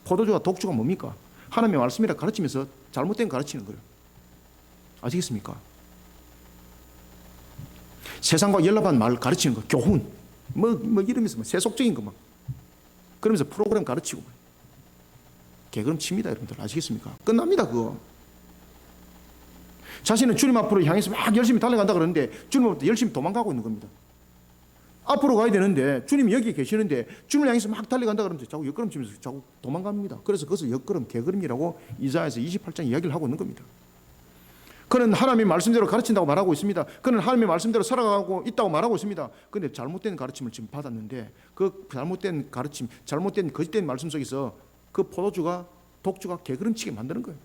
포도주와 독주가 뭡니까? 하나님의 말씀이라 가르치면서 잘못된 가르치는 거예요. 아시겠습니까? 세상과 연합한 말 가르치는 거, 교훈, 뭐 이러면서 세속적인 거 막 그러면서 프로그램 가르치고 개걸음칩니다, 여러분들. 아시겠습니까? 끝납니다, 그거. 자신은 주님 앞으로 향해서 막 열심히 달려간다 그러는데 주님으로부터 열심히 도망가고 있는 겁니다. 앞으로 가야 되는데 주님이 여기 계시는데 주님을 향해서 막 달려간다 그러는데 자꾸 엿걸음치면서 자꾸 도망갑니다. 그래서 그것을 엿걸음, 개걸음이라고 이사야서 28장 이야기를 하고 있는 겁니다. 그는 하나님의 말씀대로 가르친다고 말하고 있습니다. 그는 하나님의 말씀대로 살아가고 있다고 말하고 있습니다. 그런데 잘못된 가르침을 지금 받았는데 그 잘못된 가르침, 잘못된 거짓된 말씀 속에서 그 포도주가 독주가 개걸음치게 만드는 거예요.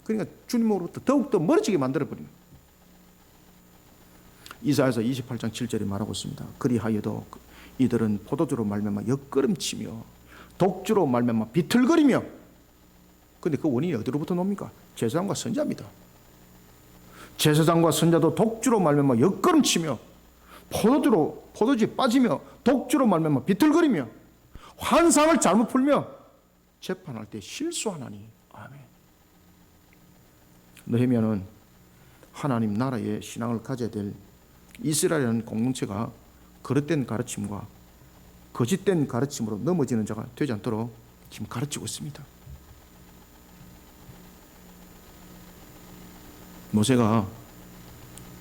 그러니까 주님으로부터 더욱더 멀어지게 만들어버리는 거예요. 이사야서 28장 7절에 말하고 있습니다. 그리하여도 이들은 포도주로 말미암아 엿걸음치며 독주로 말미암아 비틀거리며. 그런데 그 원인이 어디로부터 놉니까? 제사장과 선자입니다. 제사장과 선자도 독주로 말미암아 엿걸음치며 포도주에 빠지며 독주로 말미암아 비틀거리며 환상을 잘못 풀며 재판할 때 실수하나니. 아멘. 너희면은 하나님 나라의 신앙을 가져야 될 이스라엘이라는 공동체가 거짓된 가르침과 거짓된 가르침으로 넘어지는 자가 되지 않도록 지금 가르치고 있습니다. 모세가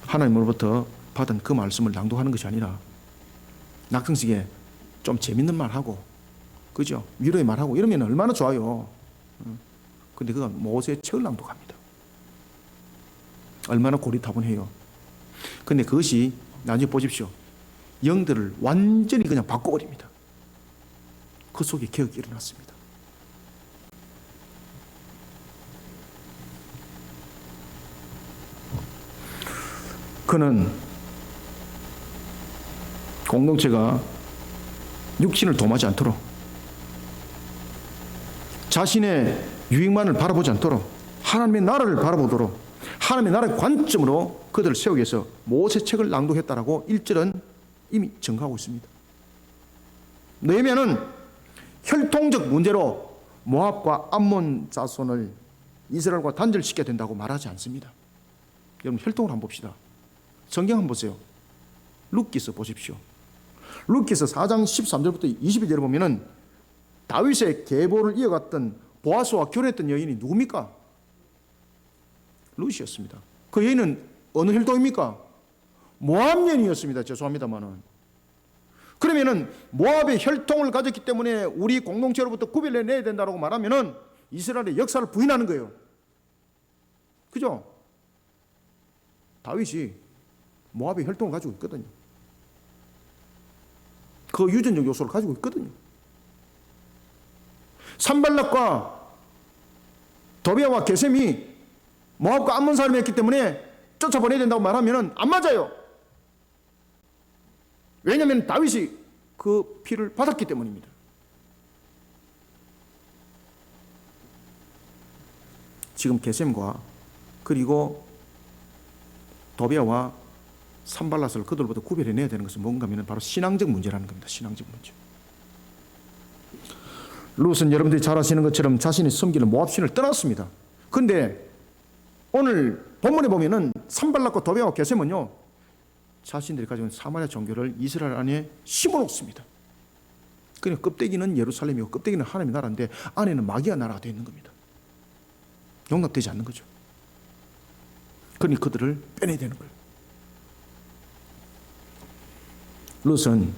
하나님으로부터 받은 그 말씀을 낭독하는 것이 아니라 낙성식에 좀 재밌는 말하고, 그죠? 위로의 말하고 이러면 얼마나 좋아요. 근데 그가 모세의 책을 낭독합니다. 얼마나 고리타분해요. 근데 그것이 나중에 보십시오. 영들을 완전히 그냥 바꿔버립니다. 그 속에 개혁이 일어났습니다. 그는 공동체가 육신을 도마지 않도록, 자신의 유익만을 바라보지 않도록 하나님의 나라를 바라보도록 하나님의 나라의 관점으로 그들을 세우기 위해서 모세책을 낭독했다라고 1절은 이미 증가하고 있습니다. 느헤미야는 혈통적 문제로 모압과 암몬 자손을 이스라엘과 단절시켜야 된다고 말하지 않습니다. 여러분 혈통을 한번 봅시다. 성경 한번 보세요. 룻기서 보십시오. 룻기서 4장 13절부터 20절에 보면은 다윗의 계보를 이어갔던 보아스와 결혼했던 여인이 누굽니까? 룻이었습니다. 그 여인은 어느 혈통입니까? 모압 여인이었습니다. 죄송합니다만은. 그러면은 모압의 혈통을 가졌기 때문에 우리 공동체로부터 구별해내야 된다고 말하면은 이스라엘의 역사를 부인하는 거예요. 그죠? 다윗이 모압의 혈통을 가지고 있거든요. 그 유전적 요소를 가지고 있거든요. 산발락과 도비아와 게셈이 모압과 암몬 사람이었기 때문에 쫓아보내야 된다고 말하면 안 맞아요. 왜냐하면 다윗이 그 피를 받았기 때문입니다. 지금 게셈과 그리고 도비아와 산발랏을 그들로부터 구별해내야 되는 것은 뭔가 하면 바로 신앙적 문제라는 겁니다. 신앙적 문제. 룻은 여러분들이 잘 아시는 것처럼 자신이 섬기는 모압신을 떠났습니다. 그런데 오늘 본문에 보면은 산발락과 도비아와 게셈은요, 자신들이 가지고 있는 사마리아 종교를 이스라엘 안에 심어놓습니다. 그러니까 껍데기는 예루살렘이고 껍데기는 하나님의 나라인데 안에는 마귀의 나라가 되어 있는 겁니다. 용납되지 않는 거죠. 그러니 그들을 빼내야 되는 거예요. 룻은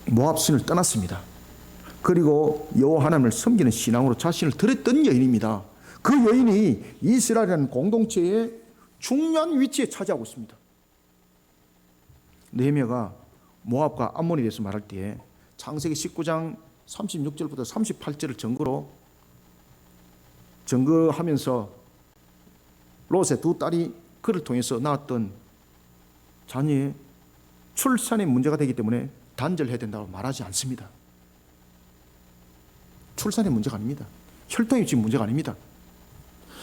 모압신을 떠났습니다. 그리고 여호와 하나님을 섬기는 신앙으로 자신을 드렸던 여인입니다. 그 여인이 이스라엘이라는 공동체의 중요한 위치에 차지하고 있습니다. 느헤미야가 모압과 암몬에 대해서 말할 때에 창세기 19장 36절부터 38절을 증거하면서 롯의 두 딸이 그를 통해서 낳았던 자녀의 출산에 문제가 되기 때문에 단절해야 된다고 말하지 않습니다. 출산의 문제가 아닙니다. 혈통이 지금 문제가 아닙니다.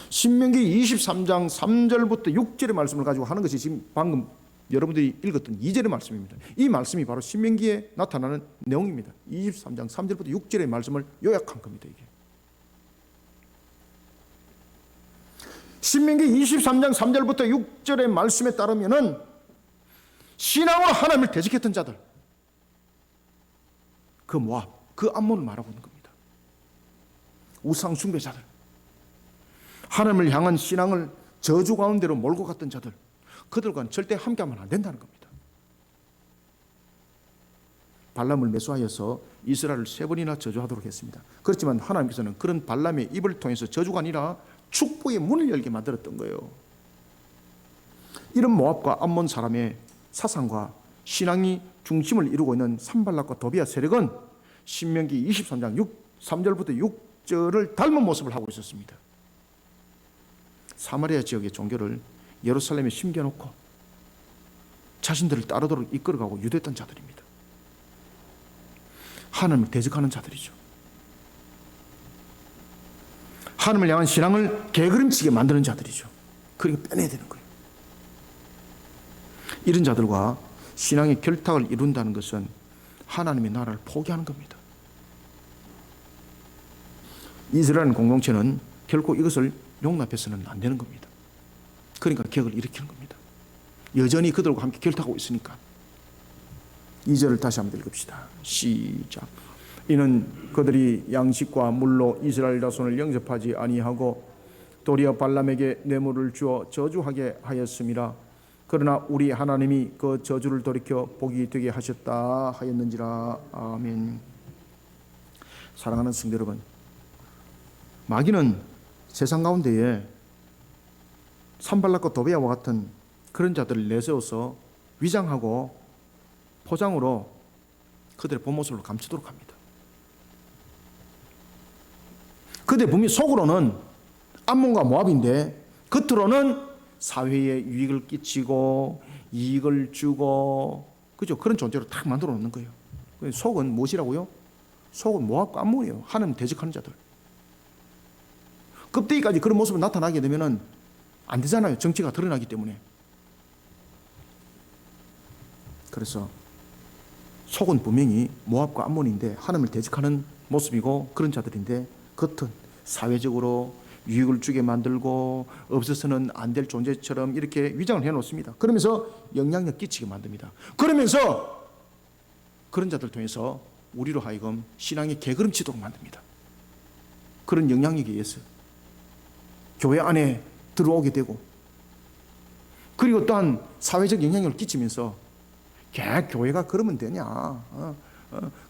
신명기 23장 3절부터 6절의 말씀을 가지고 하는 것이 지금 방금 여러분들이 읽었던 2절의 말씀입니다. 이 말씀이 바로 신명기에 나타나는 내용입니다. 23장 3절부터 6절의 말씀을 요약한 겁니다. 이게 신명기 23장 3절부터 6절의 말씀에 따르면은 신앙으로 하나님을 대적했던 자들, 그 모압, 그 암몬을 말하고 있는 겁니다. 우상 숭배자들, 하나님을 향한 신앙을 저주 가운데로 몰고 갔던 자들, 그들과는 절대 함께하면 안 된다는 겁니다. 발람을 매수하여서 이스라엘을 3번이나 저주하도록 했습니다. 그렇지만 하나님께서는 그런 발람의 입을 통해서 저주가 아니라 축복의 문을 열게 만들었던 거예요. 이런 모압과 암몬 사람의 사상과 신앙이 중심을 이루고 있는 산발락과 도비아 세력은 신명기 23장 3절부터 6절을 닮은 모습을 하고 있었습니다. 사마리아 지역의 종교를 예루살렘에 심겨놓고 자신들을 따르도록 이끌어가고 유도했던 자들입니다. 하나님을 대적하는 자들이죠. 하나님을 향한 신앙을 개그름치게 만드는 자들이죠. 그러니까 빼내야 되는 거예요. 이런 자들과 신앙의 결탁을 이룬다는 것은 하나님의 나라를 포기하는 겁니다. 이스라엘 공동체는 결코 이것을 용납해서는 안 되는 겁니다. 그러니까 개혁을 일으키는 겁니다. 여전히 그들과 함께 결탁하고 있으니까. 2절을 다시 한번 읽읍시다. 시작. 이는 그들이 양식과 물로 이스라엘 자손을 영접하지 아니하고 도리어 발람에게 뇌물을 주어 저주하게 하였음이라. 그러나 우리 하나님이 그 저주를 돌이켜 복이 되게 하셨다 하였는지라. 아멘. 사랑하는 성도 여러분, 마귀는 세상 가운데에 산발락과 도비아와 같은 그런 자들을 내세워서 위장하고 포장으로 그들의 본 모습을 감추도록 합니다. 그들 분명히 속으로는 암몬과 모압인데 겉으로는 사회에 유익을 끼치고 이익을 주고, 그죠? 그런 존재로 딱 만들어 놓는 거예요. 속은 무엇이라고요? 속은 모압과 암몬이에요. 하나님 대적하는 자들. 껍데기까지 그런 모습을 나타나게 되면은 안 되잖아요. 정치가 드러나기 때문에. 그래서 속은 분명히 모압과 암몬인데 하나님을 대적하는 모습이고 그런 자들인데 겉은 사회적으로 유익을 주게 만들고 없어서는 안 될 존재처럼 이렇게 위장을 해놓습니다. 그러면서 영향력 끼치게 만듭니다. 그러면서 그런 자들 통해서 우리로 하여금 신앙이 개걸음치도록 만듭니다. 그런 영향력에 의해서 교회 안에 들어오게 되고, 그리고 또한 사회적 영향력을 끼치면서 교회가 그러면 되냐,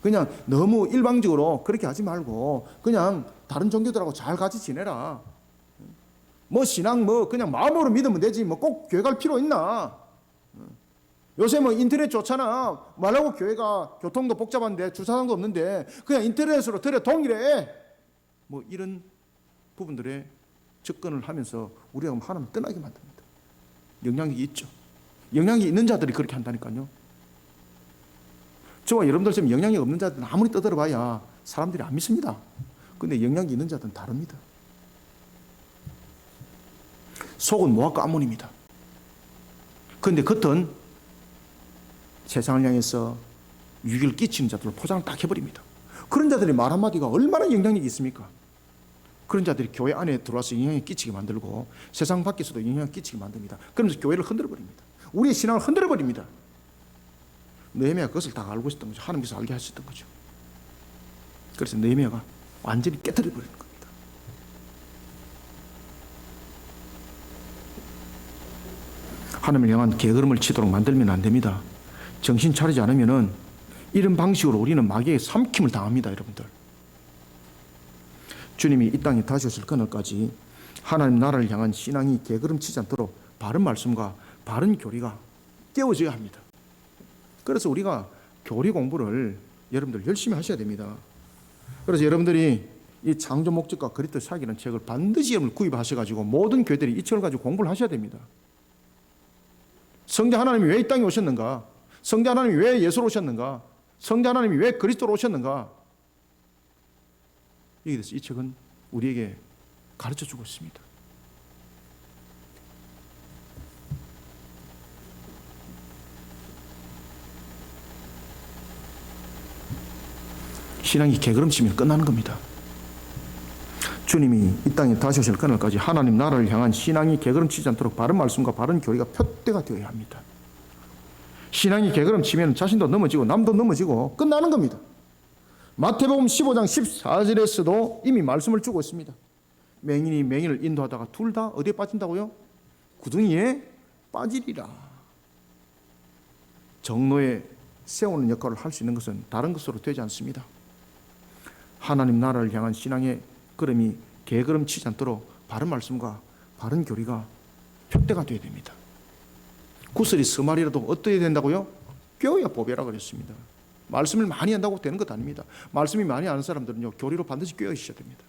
그냥 너무 일방적으로 그렇게 하지 말고 그냥 다른 종교들하고 잘 같이 지내라, 뭐 신앙 뭐 그냥 마음으로 믿으면 되지 뭐 꼭 교회 갈 필요 있나, 요새 뭐 인터넷 좋잖아, 말하고 교회가 교통도 복잡한데 주차장도 없는데 그냥 인터넷으로 들여 동일해, 뭐 이런 부분들에 접근을 하면서 우리가 하나님 떠나게 만듭니다. 영향력이 있죠. 영향력이 있는 자들이 그렇게 한다니까요. 저와 여러분들처럼 영향력 없는 자들은 아무리 떠들어봐야 사람들이 안 믿습니다. 근데 영향이 있는 자들은 다릅니다. 속은 모압과 암몬입니다. 그런데 겉은 세상을 향해서 유익을 끼치는 자들로 포장을 딱 해버립니다. 그런 자들의 말 한마디가 얼마나 영향력이 있습니까? 그런 자들이 교회 안에 들어와서 영향을 끼치게 만들고 세상 밖에서도 영향을 끼치게 만듭니다. 그러면서 교회를 흔들어버립니다. 우리의 신앙을 흔들어버립니다. 느헤미야가 그것을 다 알고 있었던 거죠. 하나님께서 알게 하셨던 거죠. 그래서 느헤미야가 완전히 깨트려버리는 겁니다. 하나님을 향한 게으름을 치도록 만들면 안 됩니다. 정신 차리지 않으면은 이런 방식으로 우리는 마귀에게 삼킴을 당합니다, 여러분들. 주님이 이 땅에 다시 오실 그날까지 하나님 나라를 향한 신앙이 게으름치지 않도록 바른 말씀과 바른 교리가 깨워져야 합니다. 그래서 우리가 교리 공부를 여러분들 열심히 하셔야 됩니다. 그래서 여러분들이 이 창조 목적과 그리스도의 사역이라는 책을 반드시 여러분 구입하셔가지고 모든 교회들이 이 책을 가지고 공부를 하셔야 됩니다. 성자 하나님이 왜 이 땅에 오셨는가? 성자 하나님이 왜 예수로 오셨는가? 성자 하나님이 왜 그리스도로 오셨는가? 여기에 대해서 이 책은 우리에게 가르쳐주고 있습니다. 신앙이 게으름치면 끝나는 겁니다. 주님이 이 땅에 다시 오실 그날까지 하나님 나라를 향한 신앙이 게으름치지 않도록 바른 말씀과 바른 교리가 표대가 되어야 합니다. 신앙이 게으름치면 자신도 넘어지고 남도 넘어지고 끝나는 겁니다. 마태복음 15장 14절에서도 이미 말씀을 주고 있습니다. 맹인이 맹인을 인도하다가 둘 다 어디에 빠진다고요? 구덩이에 빠지리라. 정로에 세우는 역할을 할 수 있는 것은 다른 것으로 되지 않습니다. 하나님 나라를 향한 신앙의 걸음이 게으름치지 않도록 바른 말씀과 바른 교리가 표대가 되어야 됩니다. 구슬이 서말이라도 어떠해야 된다고요? 꿰어야 보배라 그랬습니다. 말씀을 많이 한다고 되는 것 아닙니다. 말씀이 많이 아는 사람들은요, 교리로 반드시 꿰어 있어야 됩니다.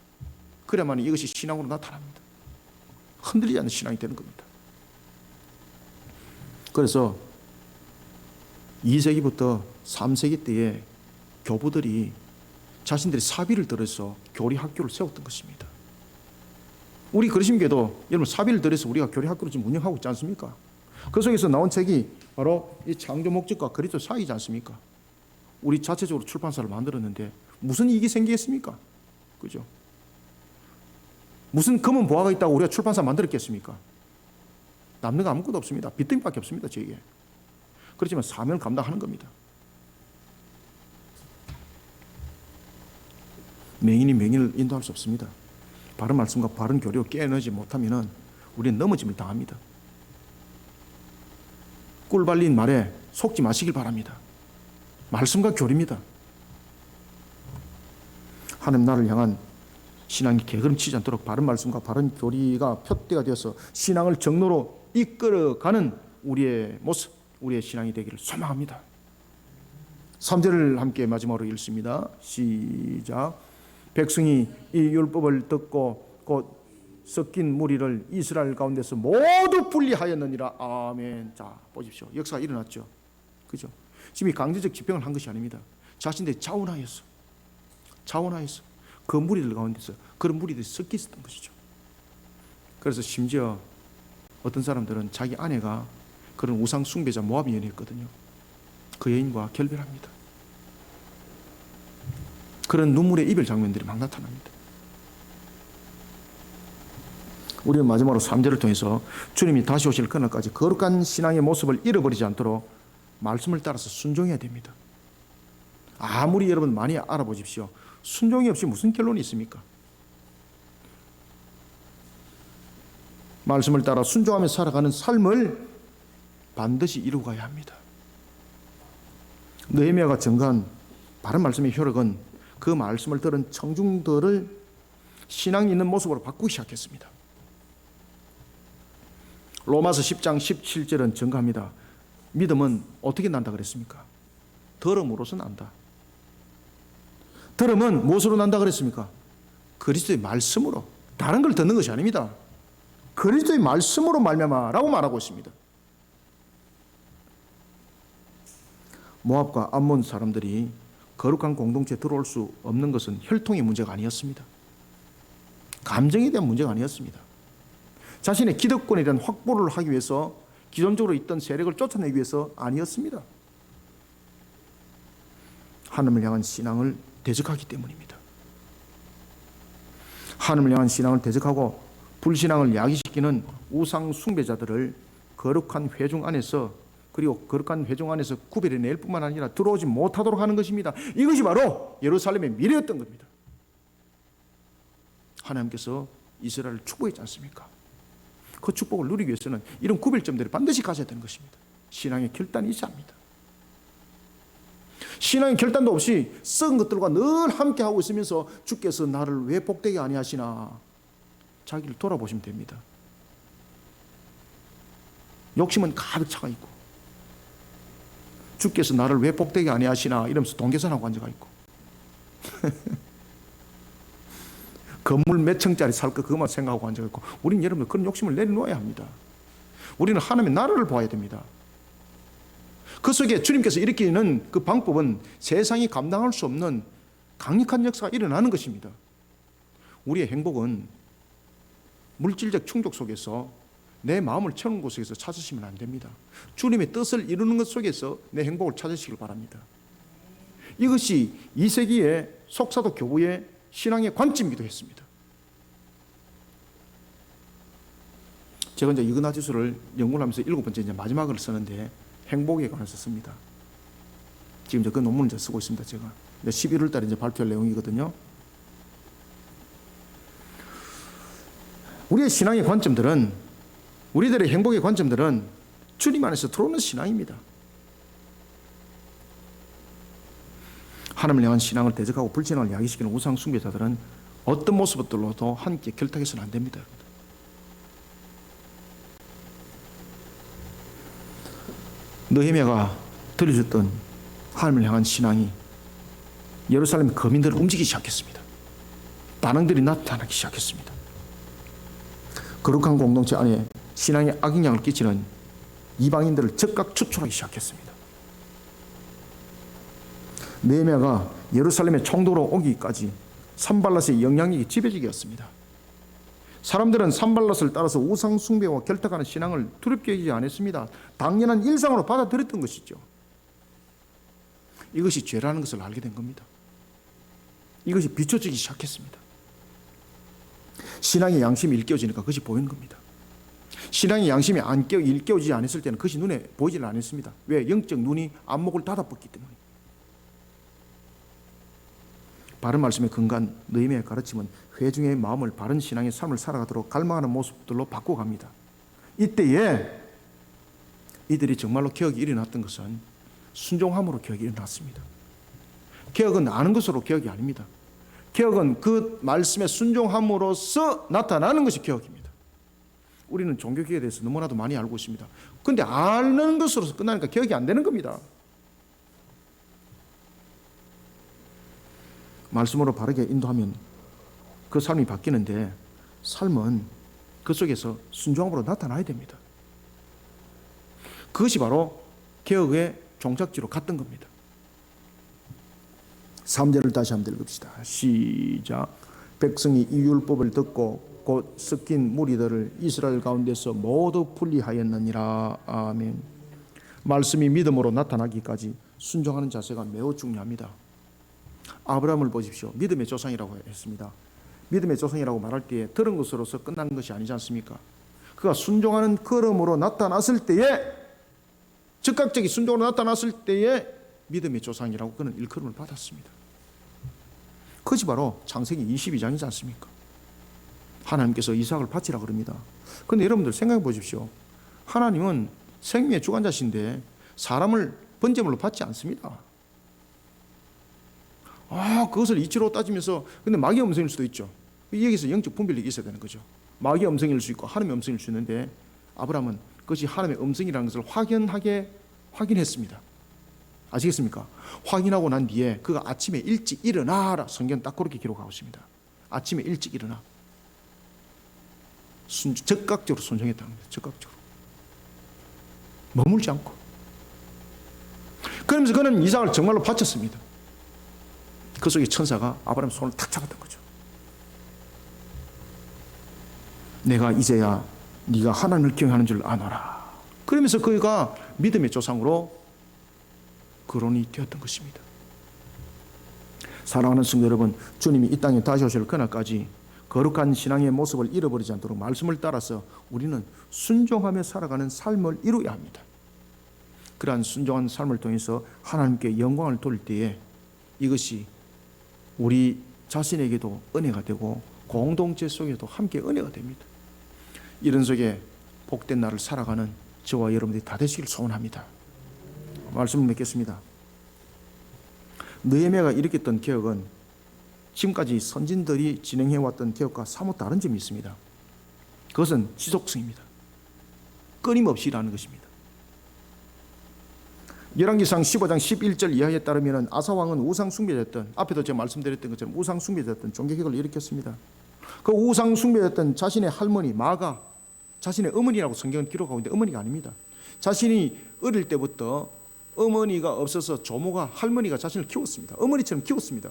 그래야만 이것이 신앙으로 나타납니다. 흔들리지 않는 신앙이 되는 겁니다. 그래서 2세기부터 3세기 때에 교부들이 자신들의 사비를 들여서 교리 학교를 세웠던 것입니다. 우리 그러심께도 여러분 사비를 들여서 우리가 교리 학교를 지금 운영하고 있지 않습니까? 그 속에서 나온 책이 바로 이 창조 목적과 그리스도 사이지 않습니까? 우리 자체적으로 출판사를 만들었는데 무슨 이익이 생기겠습니까? 그죠? 무슨 검은 보화가 있다고 우리가 출판사 만들었겠습니까? 남는 거 아무것도 없습니다. 빚더미밖에 없습니다, 저에게. 그렇지만 사명을 감당하는 겁니다. 맹인이 맹인을 인도할 수 없습니다. 바른 말씀과 바른 교리로 깨어내지 못하면 우리는 넘어짐을 당합니다. 꿀 발린 말에 속지 마시길 바랍니다. 말씀과 교리입니다. 하나님 나라를 향한 신앙이 게으름치지 않도록 바른 말씀과 바른 교리가 표대가 되어서 신앙을 정로로 이끌어가는 우리의 모습, 우리의 신앙이 되기를 소망합니다. 3절을 함께 마지막으로 읽습니다. 시작. 백성이 이 율법을 듣고 곧 섞인 무리를 이스라엘 가운데서 모두 분리하였느니라. 아멘. 자, 보십시오. 역사가 일어났죠. 그죠? 지금 이 강제적 집행을 한 것이 아닙니다. 자신들이 자원하였어. 그 무리들 가운데서 그런 무리들이 섞여 있었던 것이죠. 그래서 심지어 어떤 사람들은 자기 아내가 그런 우상 숭배자 모압 여인이었거든요. 그 여인과 결별합니다. 그런 눈물의 이별 장면들이 막 나타납니다. 우리는 마지막으로 3절을 통해서 주님이 다시 오실 그날까지 거룩한 신앙의 모습을 잃어버리지 않도록 말씀을 따라서 순종해야 됩니다. 아무리 여러분 많이 알아보십시오. 순종이 없이 무슨 결론이 있습니까? 말씀을 따라 순종하며 살아가는 삶을 반드시 이루고 가야 합니다. 느헤미야가 증거한 바른 말씀의 효력은 그 말씀을 들은 청중들을 신앙이 있는 모습으로 바꾸기 시작했습니다. 로마서 10장 17절은 증거합니다. 믿음은 어떻게 난다 그랬습니까? 들음으로서 난다. 들음은 무엇으로 난다 그랬습니까? 그리스도의 말씀으로. 다른 걸 듣는 것이 아닙니다. 그리스도의 말씀으로 말미암아라고 말하고 있습니다. 모압과 암몬 사람들이 거룩한 공동체에 들어올 수 없는 것은 혈통의 문제가 아니었습니다. 감정에 대한 문제가 아니었습니다. 자신의 기득권에 대한 확보를 하기 위해서 기존적으로 있던 세력을 쫓아내기 위해서 아니었습니다. 하나님을 향한 신앙을 대적하기 때문입니다. 하나님을 향한 신앙을 대적하고 불신앙을 야기시키는 우상 숭배자들을 거룩한 회중 안에서, 그리고 거룩한 회중 안에서 구별해낼 뿐만 아니라 들어오지 못하도록 하는 것입니다. 이것이 바로 예루살렘의 미래였던 겁니다. 하나님께서 이스라엘을 축복했지 않습니까? 그 축복을 누리기 위해서는 이런 구별점들을 반드시 가져야 되는 것입니다. 신앙의 결단이 있어야 합니다. 신앙의 결단도 없이 썩은 것들과 늘 함께하고 있으면서 주께서 나를 왜 복되게 아니하시나, 자기를 돌아보시면 됩니다. 욕심은 가득 차가 있고, 주께서 나를 왜 복되게 아니하시나 이러면서 동계산하고 앉아가 있고 건물 몇 층짜리 살까 그것만 생각하고 앉아가 있고, 우리는 여러분 그런 욕심을 내려놓아야 합니다. 우리는 하나님의 나라를 봐야 됩니다. 그 속에 주님께서 일으키는 그 방법은 세상이 감당할 수 없는 강력한 역사가 일어나는 것입니다. 우리의 행복은 물질적 충족 속에서 내 마음을 채우는 곳 속에서 찾으시면 안 됩니다. 주님의 뜻을 이루는 것 속에서 내 행복을 찾으시길 바랍니다. 이것이 2세기의 속사도 교부의 신앙의 관점이기도 했습니다. 제가 이제 이그나티우스를 연구를 하면서 7번째 이제 마지막을 쓰는데 행복에 관해서 씁니다. 지금 이제 그 논문을 이제 쓰고 있습니다. 제가 11월 달에 이제 발표할 내용이거든요. 우리의 신앙의 관점들은, 우리들의 행복의 관점들은 주님 안에서 들어오는 신앙입니다. 하나님을 향한 신앙을 대적하고 불신앙을 야기시키는 우상 숭배자들은 어떤 모습들로도 함께 결탁해서는 안 됩니다. 느헤미야가 들려줬던 하나님을 향한 신앙이 예루살렘 거민들을 움직이기 시작했습니다. 반응들이 나타나기 시작했습니다. 거룩한 공동체 안에 신앙의 악영향을 끼치는 이방인들을 즉각 추출하기 시작했습니다. 느헤미야가 예루살렘의 총독으로 오기까지 산발랏의 영향력이 지배적이었습니다. 사람들은 산발랏을 따라서 우상 숭배와 결탁하는 신앙을 두렵게 여기지 않았습니다. 당연한 일상으로 받아들였던 것이죠. 이것이 죄라는 것을 알게 된 겁니다. 이것이 비춰지기 시작했습니다. 신앙의 양심이 일깨워지니까 그것이 보이는 겁니다. 신앙의 양심이 일깨워지지 않았을 때는 그것이 눈에 보이질 않았습니다. 왜? 영적 눈이 안목을 닫아뻗기 때문에. 바른 말씀에 근거한 느헤미야의 가르침은 회중의 마음을 바른 신앙의 삶을 살아가도록 갈망하는 모습들로 바꿔갑니다. 이때에 이들이 정말로 개혁이 일어났던 것은 순종함으로 개혁이 일어났습니다. 개혁은 아는 것으로 개혁이 아닙니다. 개혁은 그 말씀에 순종함으로써 나타나는 것이 개혁입니다. 우리는 종교개혁에 대해서 너무나도 많이 알고 있습니다. 그런데 아는 것으로서 끝나니까 개혁이 안 되는 겁니다. 말씀으로 바르게 인도하면 그 삶이 바뀌는데, 삶은 그 속에서 순종함으로 나타나야 됩니다. 그것이 바로 개혁의 종착지로 갔던 겁니다. 3절을 다시 한번 읽읍시다. 시작. 백성이 이 율법을 듣고 곧 섞인 무리들을 이스라엘 가운데서 모두 분리하였느니라. 아멘. 말씀이 믿음으로 나타나기까지 순종하는 자세가 매우 중요합니다. 아브라함을 보십시오. 믿음의 조상이라고 했습니다. 믿음의 조상이라고 말할 때에 들은 것으로서 끝나는 것이 아니지 않습니까? 그가 순종하는 걸음으로 나타났을 때에, 즉각적인 순종으로 나타났을 때에 믿음의 조상이라고 그는 일컬음을 받았습니다. 그것이 바로 창세기 22장이지 않습니까? 하나님께서 이삭을 바치라 그럽니다. 그런데 여러분들 생각해 보십시오. 하나님은 생명의 주관자신데 사람을 번제물로 받지 않습니다. 그것을 이치로 따지면서, 근데 마귀의 음성일 수도 있죠. 여기서 영적 분별력이 있어야 되는 거죠. 마귀의 음성일 수 있고 하나님의 음성일 수 있는데, 아브라함은 그것이 하나님의 음성이라는 것을 확인했습니다. 아시겠습니까? 확인하고 난 뒤에 그가 아침에 일찍 일어나라, 성경 딱 그렇게 기록하고 있습니다. 아침에 일찍 일어나. 적극적으로 순종했다는 거예요. 적극적으로 머물지 않고. 그러면서 그는 이삭을 정말로 바쳤습니다. 그 속에 천사가 아브라함 손을 탁 잡았던 거죠. 내가 이제야 네가 하나님을 경외하는 줄 아노라. 그러면서 그가 믿음의 조상으로 거론이 되었던 것입니다. 사랑하는 성도 여러분, 주님이 이 땅에 다시 오실 그날까지 거룩한 신앙의 모습을 잃어버리지 않도록 말씀을 따라서 우리는 순종하며 살아가는 삶을 이루어야 합니다. 그러한 순종한 삶을 통해서 하나님께 영광을 돌릴 때에 이것이 우리 자신에게도 은혜가 되고 공동체 속에도 함께 은혜가 됩니다. 이런 속에 복된 날을 살아가는 저와 여러분들이 다 되시길 소원합니다. 말씀을 맺겠습니다. 느헤미야가 일으켰던 개혁은 지금까지 선진들이 진행해왔던 개혁과 사뭇 다른 점이 있습니다. 그것은 지속성입니다. 끊임없이라는 것입니다. 열왕기상 15장 11절 이하에 따르면 아사왕은 우상숭배였던, 앞에도 제가 말씀드렸던 것처럼 우상숭배였던 종교개혁을 일으켰습니다. 그 우상숭배였던 자신의 할머니 마가, 자신의 어머니라고 성경은 기록하고 있는데 어머니가 아닙니다. 자신이 어릴 때부터 어머니가 없어서 조모가, 할머니가 자신을 키웠습니다. 어머니처럼 키웠습니다.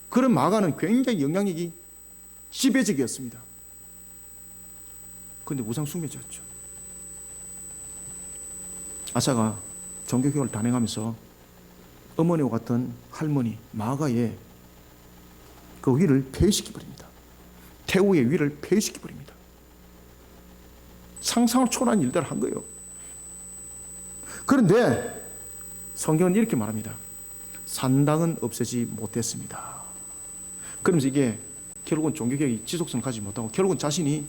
그런 마가는 굉장히 영향력이 지배적이었습니다. 그런데 우상숭배자였죠. 아사가 종교개혁을 단행하면서 어머니와 같은 할머니 마가의 그 위를 폐위시켜버립니다. 태우의 위를 폐위시켜버립니다. 상상을 초월한 일들을 한 거예요. 그런데 성경은 이렇게 말합니다. 산당은 없애지 못했습니다. 그러면서 이게 결국은 종교개혁이 지속성을 가지지 못하고 결국은 자신이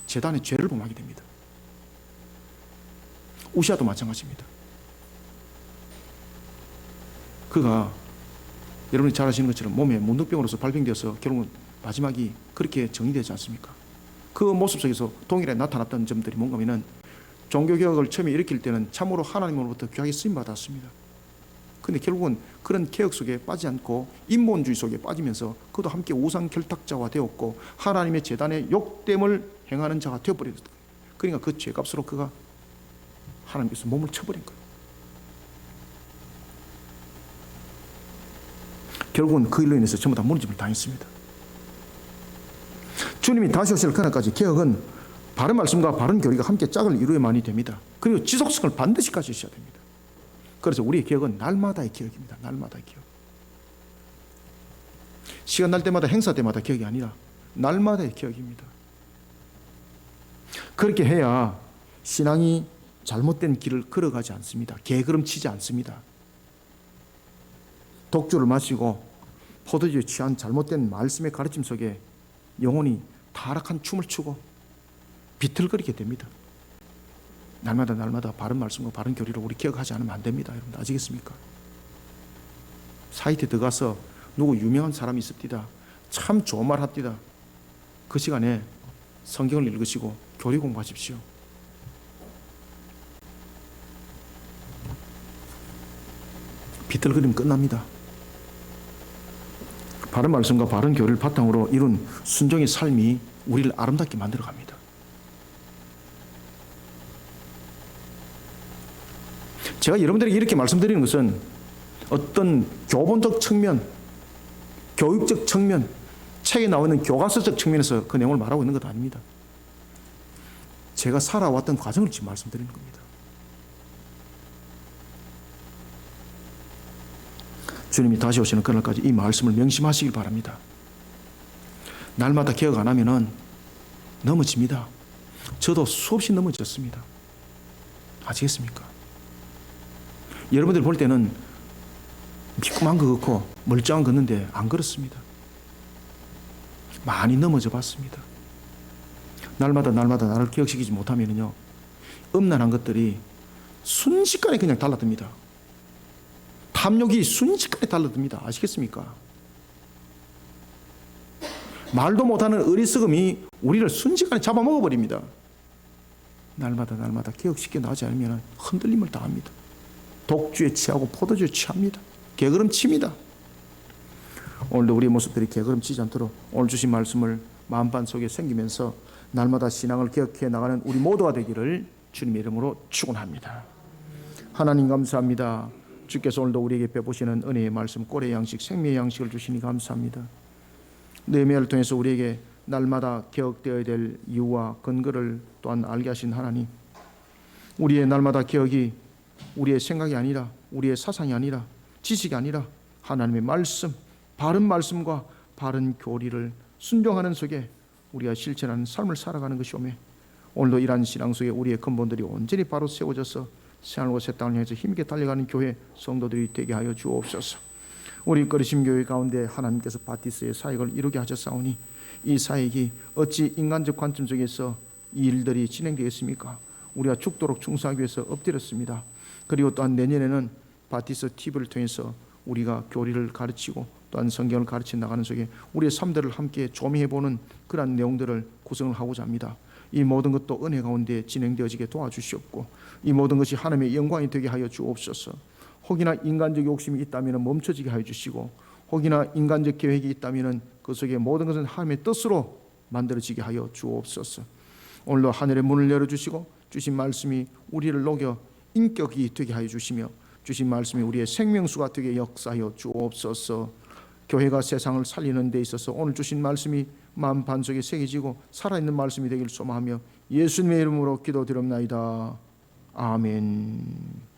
제단의 죄를 범하게 됩니다. 우시아도 마찬가지입니다. 그가 여러분이 잘 아시는 것처럼 몸에 문둥병으로서 발병되어서 결국은 마지막이 그렇게 정리되지 않습니까? 그 모습 속에서 동일하게 나타났던 점들이 뭔가 하면은 종교개혁을 처음에 일으킬 때는 참으로 하나님으로부터 귀하게 쓰임받았습니다. 그런데 결국은 그런 개혁 속에 빠지지 않고 인본주의 속에 빠지면서 그도 함께 우상결탁자가 되었고 하나님의 제단의 욕됨을 행하는 자가 되어버렸어요. 그러니까 그 죄값으로 그가 하나님께서 몸을 쳐버린 거예요. 결국은 그 일로 인해서 전부 다 무너짐을 당했습니다. 주님이 다시 오실 그날까지 개혁은 바른 말씀과 바른 교리가 함께 짝을 이루어야만이 됩니다. 그리고 지속성을 반드시 가지셔야 됩니다. 그래서 우리의 개혁은 날마다의 개혁입니다. 날마다의 개혁. 시간 날 때마다, 행사 때마다 개혁이 아니라 날마다의 개혁입니다. 그렇게 해야 신앙이 잘못된 길을 걸어가지 않습니다. 개걸음치지 않습니다. 독주를 마시고 포도주에 취한 잘못된 말씀의 가르침 속에 영혼이 타락한 춤을 추고 비틀거리게 됩니다. 날마다 바른 말씀과 바른 교리로 우리 기억하지 않으면 안 됩니다. 여러분 아시겠습니까? 사이트에 들어가서 누구 유명한 사람이 있습니다. 참 좋은 말 합디다. 그 시간에 성경을 읽으시고 교리 공부하십시오. 비틀거리면 끝납니다. 바른 말씀과 바른 교리를 바탕으로 이룬 순종의 삶이 우리를 아름답게 만들어갑니다. 제가 여러분들에게 이렇게 말씀드리는 것은 어떤 교본적 측면, 교육적 측면, 책에 나와 있는 교과서적 측면에서 그 내용을 말하고 있는 것도 아닙니다. 제가 살아왔던 과정을 지금 말씀드리는 겁니다. 주님이 다시 오시는 그날까지 이 말씀을 명심하시길 바랍니다. 날마다 개혁 안 하면은 넘어집니다. 저도 수없이 넘어졌습니다. 아시겠습니까? 여러분들 볼 때는 미끄만 거 걷고 멀쩡한 거 걷는데 안 그렇습니다. 많이 넘어져 봤습니다. 날마다 나를 기억시키지 못하면요, 음란한 것들이 순식간에 그냥 달라듭니다. 탐욕이 순식간에 달라듭니다. 아시겠습니까? 말도 못하는 어리석음이 우리를 순식간에 잡아먹어버립니다. 날마다 개혁시켜 나가지 않으면 흔들림을 당합니다. 독주에 취하고 포도주에 취합니다. 개걸음 칩니다. 오늘도 우리의 모습들이 개걸음 치지 않도록 오늘 주신 말씀을 마음반 속에 생기면서 날마다 신앙을 개혁해 나가는 우리 모두가 되기를 주님의 이름으로 축원합니다. 하나님 감사합니다. 주께서 오늘도 우리에게 베푸시는 은혜의 말씀, 꼴의 양식, 생명의 양식을 주시니 감사합니다. 느헤미야를 통해서 우리에게 날마다 개혁되어야 될 이유와 근거를 또한 알게 하신 하나님, 우리의 날마다 개혁이 우리의 생각이 아니라, 우리의 사상이 아니라, 지식이 아니라 하나님의 말씀, 바른 말씀과 바른 교리를 순종하는 속에 우리가 실천하는 삶을 살아가는 것이오매, 오늘도 이러한 신앙 속에 우리의 근본들이 온전히 바로 세워져서 새하늘과 새 땅을 향해서 힘있게 달려가는 교회 성도들이 되게 하여 주옵소서. 우리 거리심 교회 가운데 하나님께서 바티스의 사역을 이루게 하셨사오니 이 사역이 어찌 인간적 관점 속에서 이 일들이 진행되겠습니까? 우리가 죽도록 충성하기 위해서 엎드렸습니다. 그리고 또한 내년에는 바티스 TV를 통해서 우리가 교리를 가르치고 또한 성경을 가르쳐 나가는 속에 우리의 삶들을 함께 조미해보는 그러한 내용들을 구성을 하고자 합니다. 이 모든 것도 은혜 가운데 진행되어지게 도와주시옵고 이 모든 것이 하나님의 영광이 되게 하여 주옵소서. 혹이나 인간적 욕심이 있다면 멈춰지게 하여 주시고 혹이나 인간적 계획이 있다면 그 속에 모든 것은 하나님의 뜻으로 만들어지게 하여 주옵소서. 오늘도 하늘의 문을 열어주시고 주신 말씀이 우리를 녹여 인격이 되게 하여 주시며 주신 말씀이 우리의 생명수가 되게 역사하여 주옵소서. 교회가 세상을 살리는 데 있어서 오늘 주신 말씀이 마음 반석에 새겨지고 살아있는 말씀이 되기를 소망하며 예수님의 이름으로 기도드립나이다. 아멘.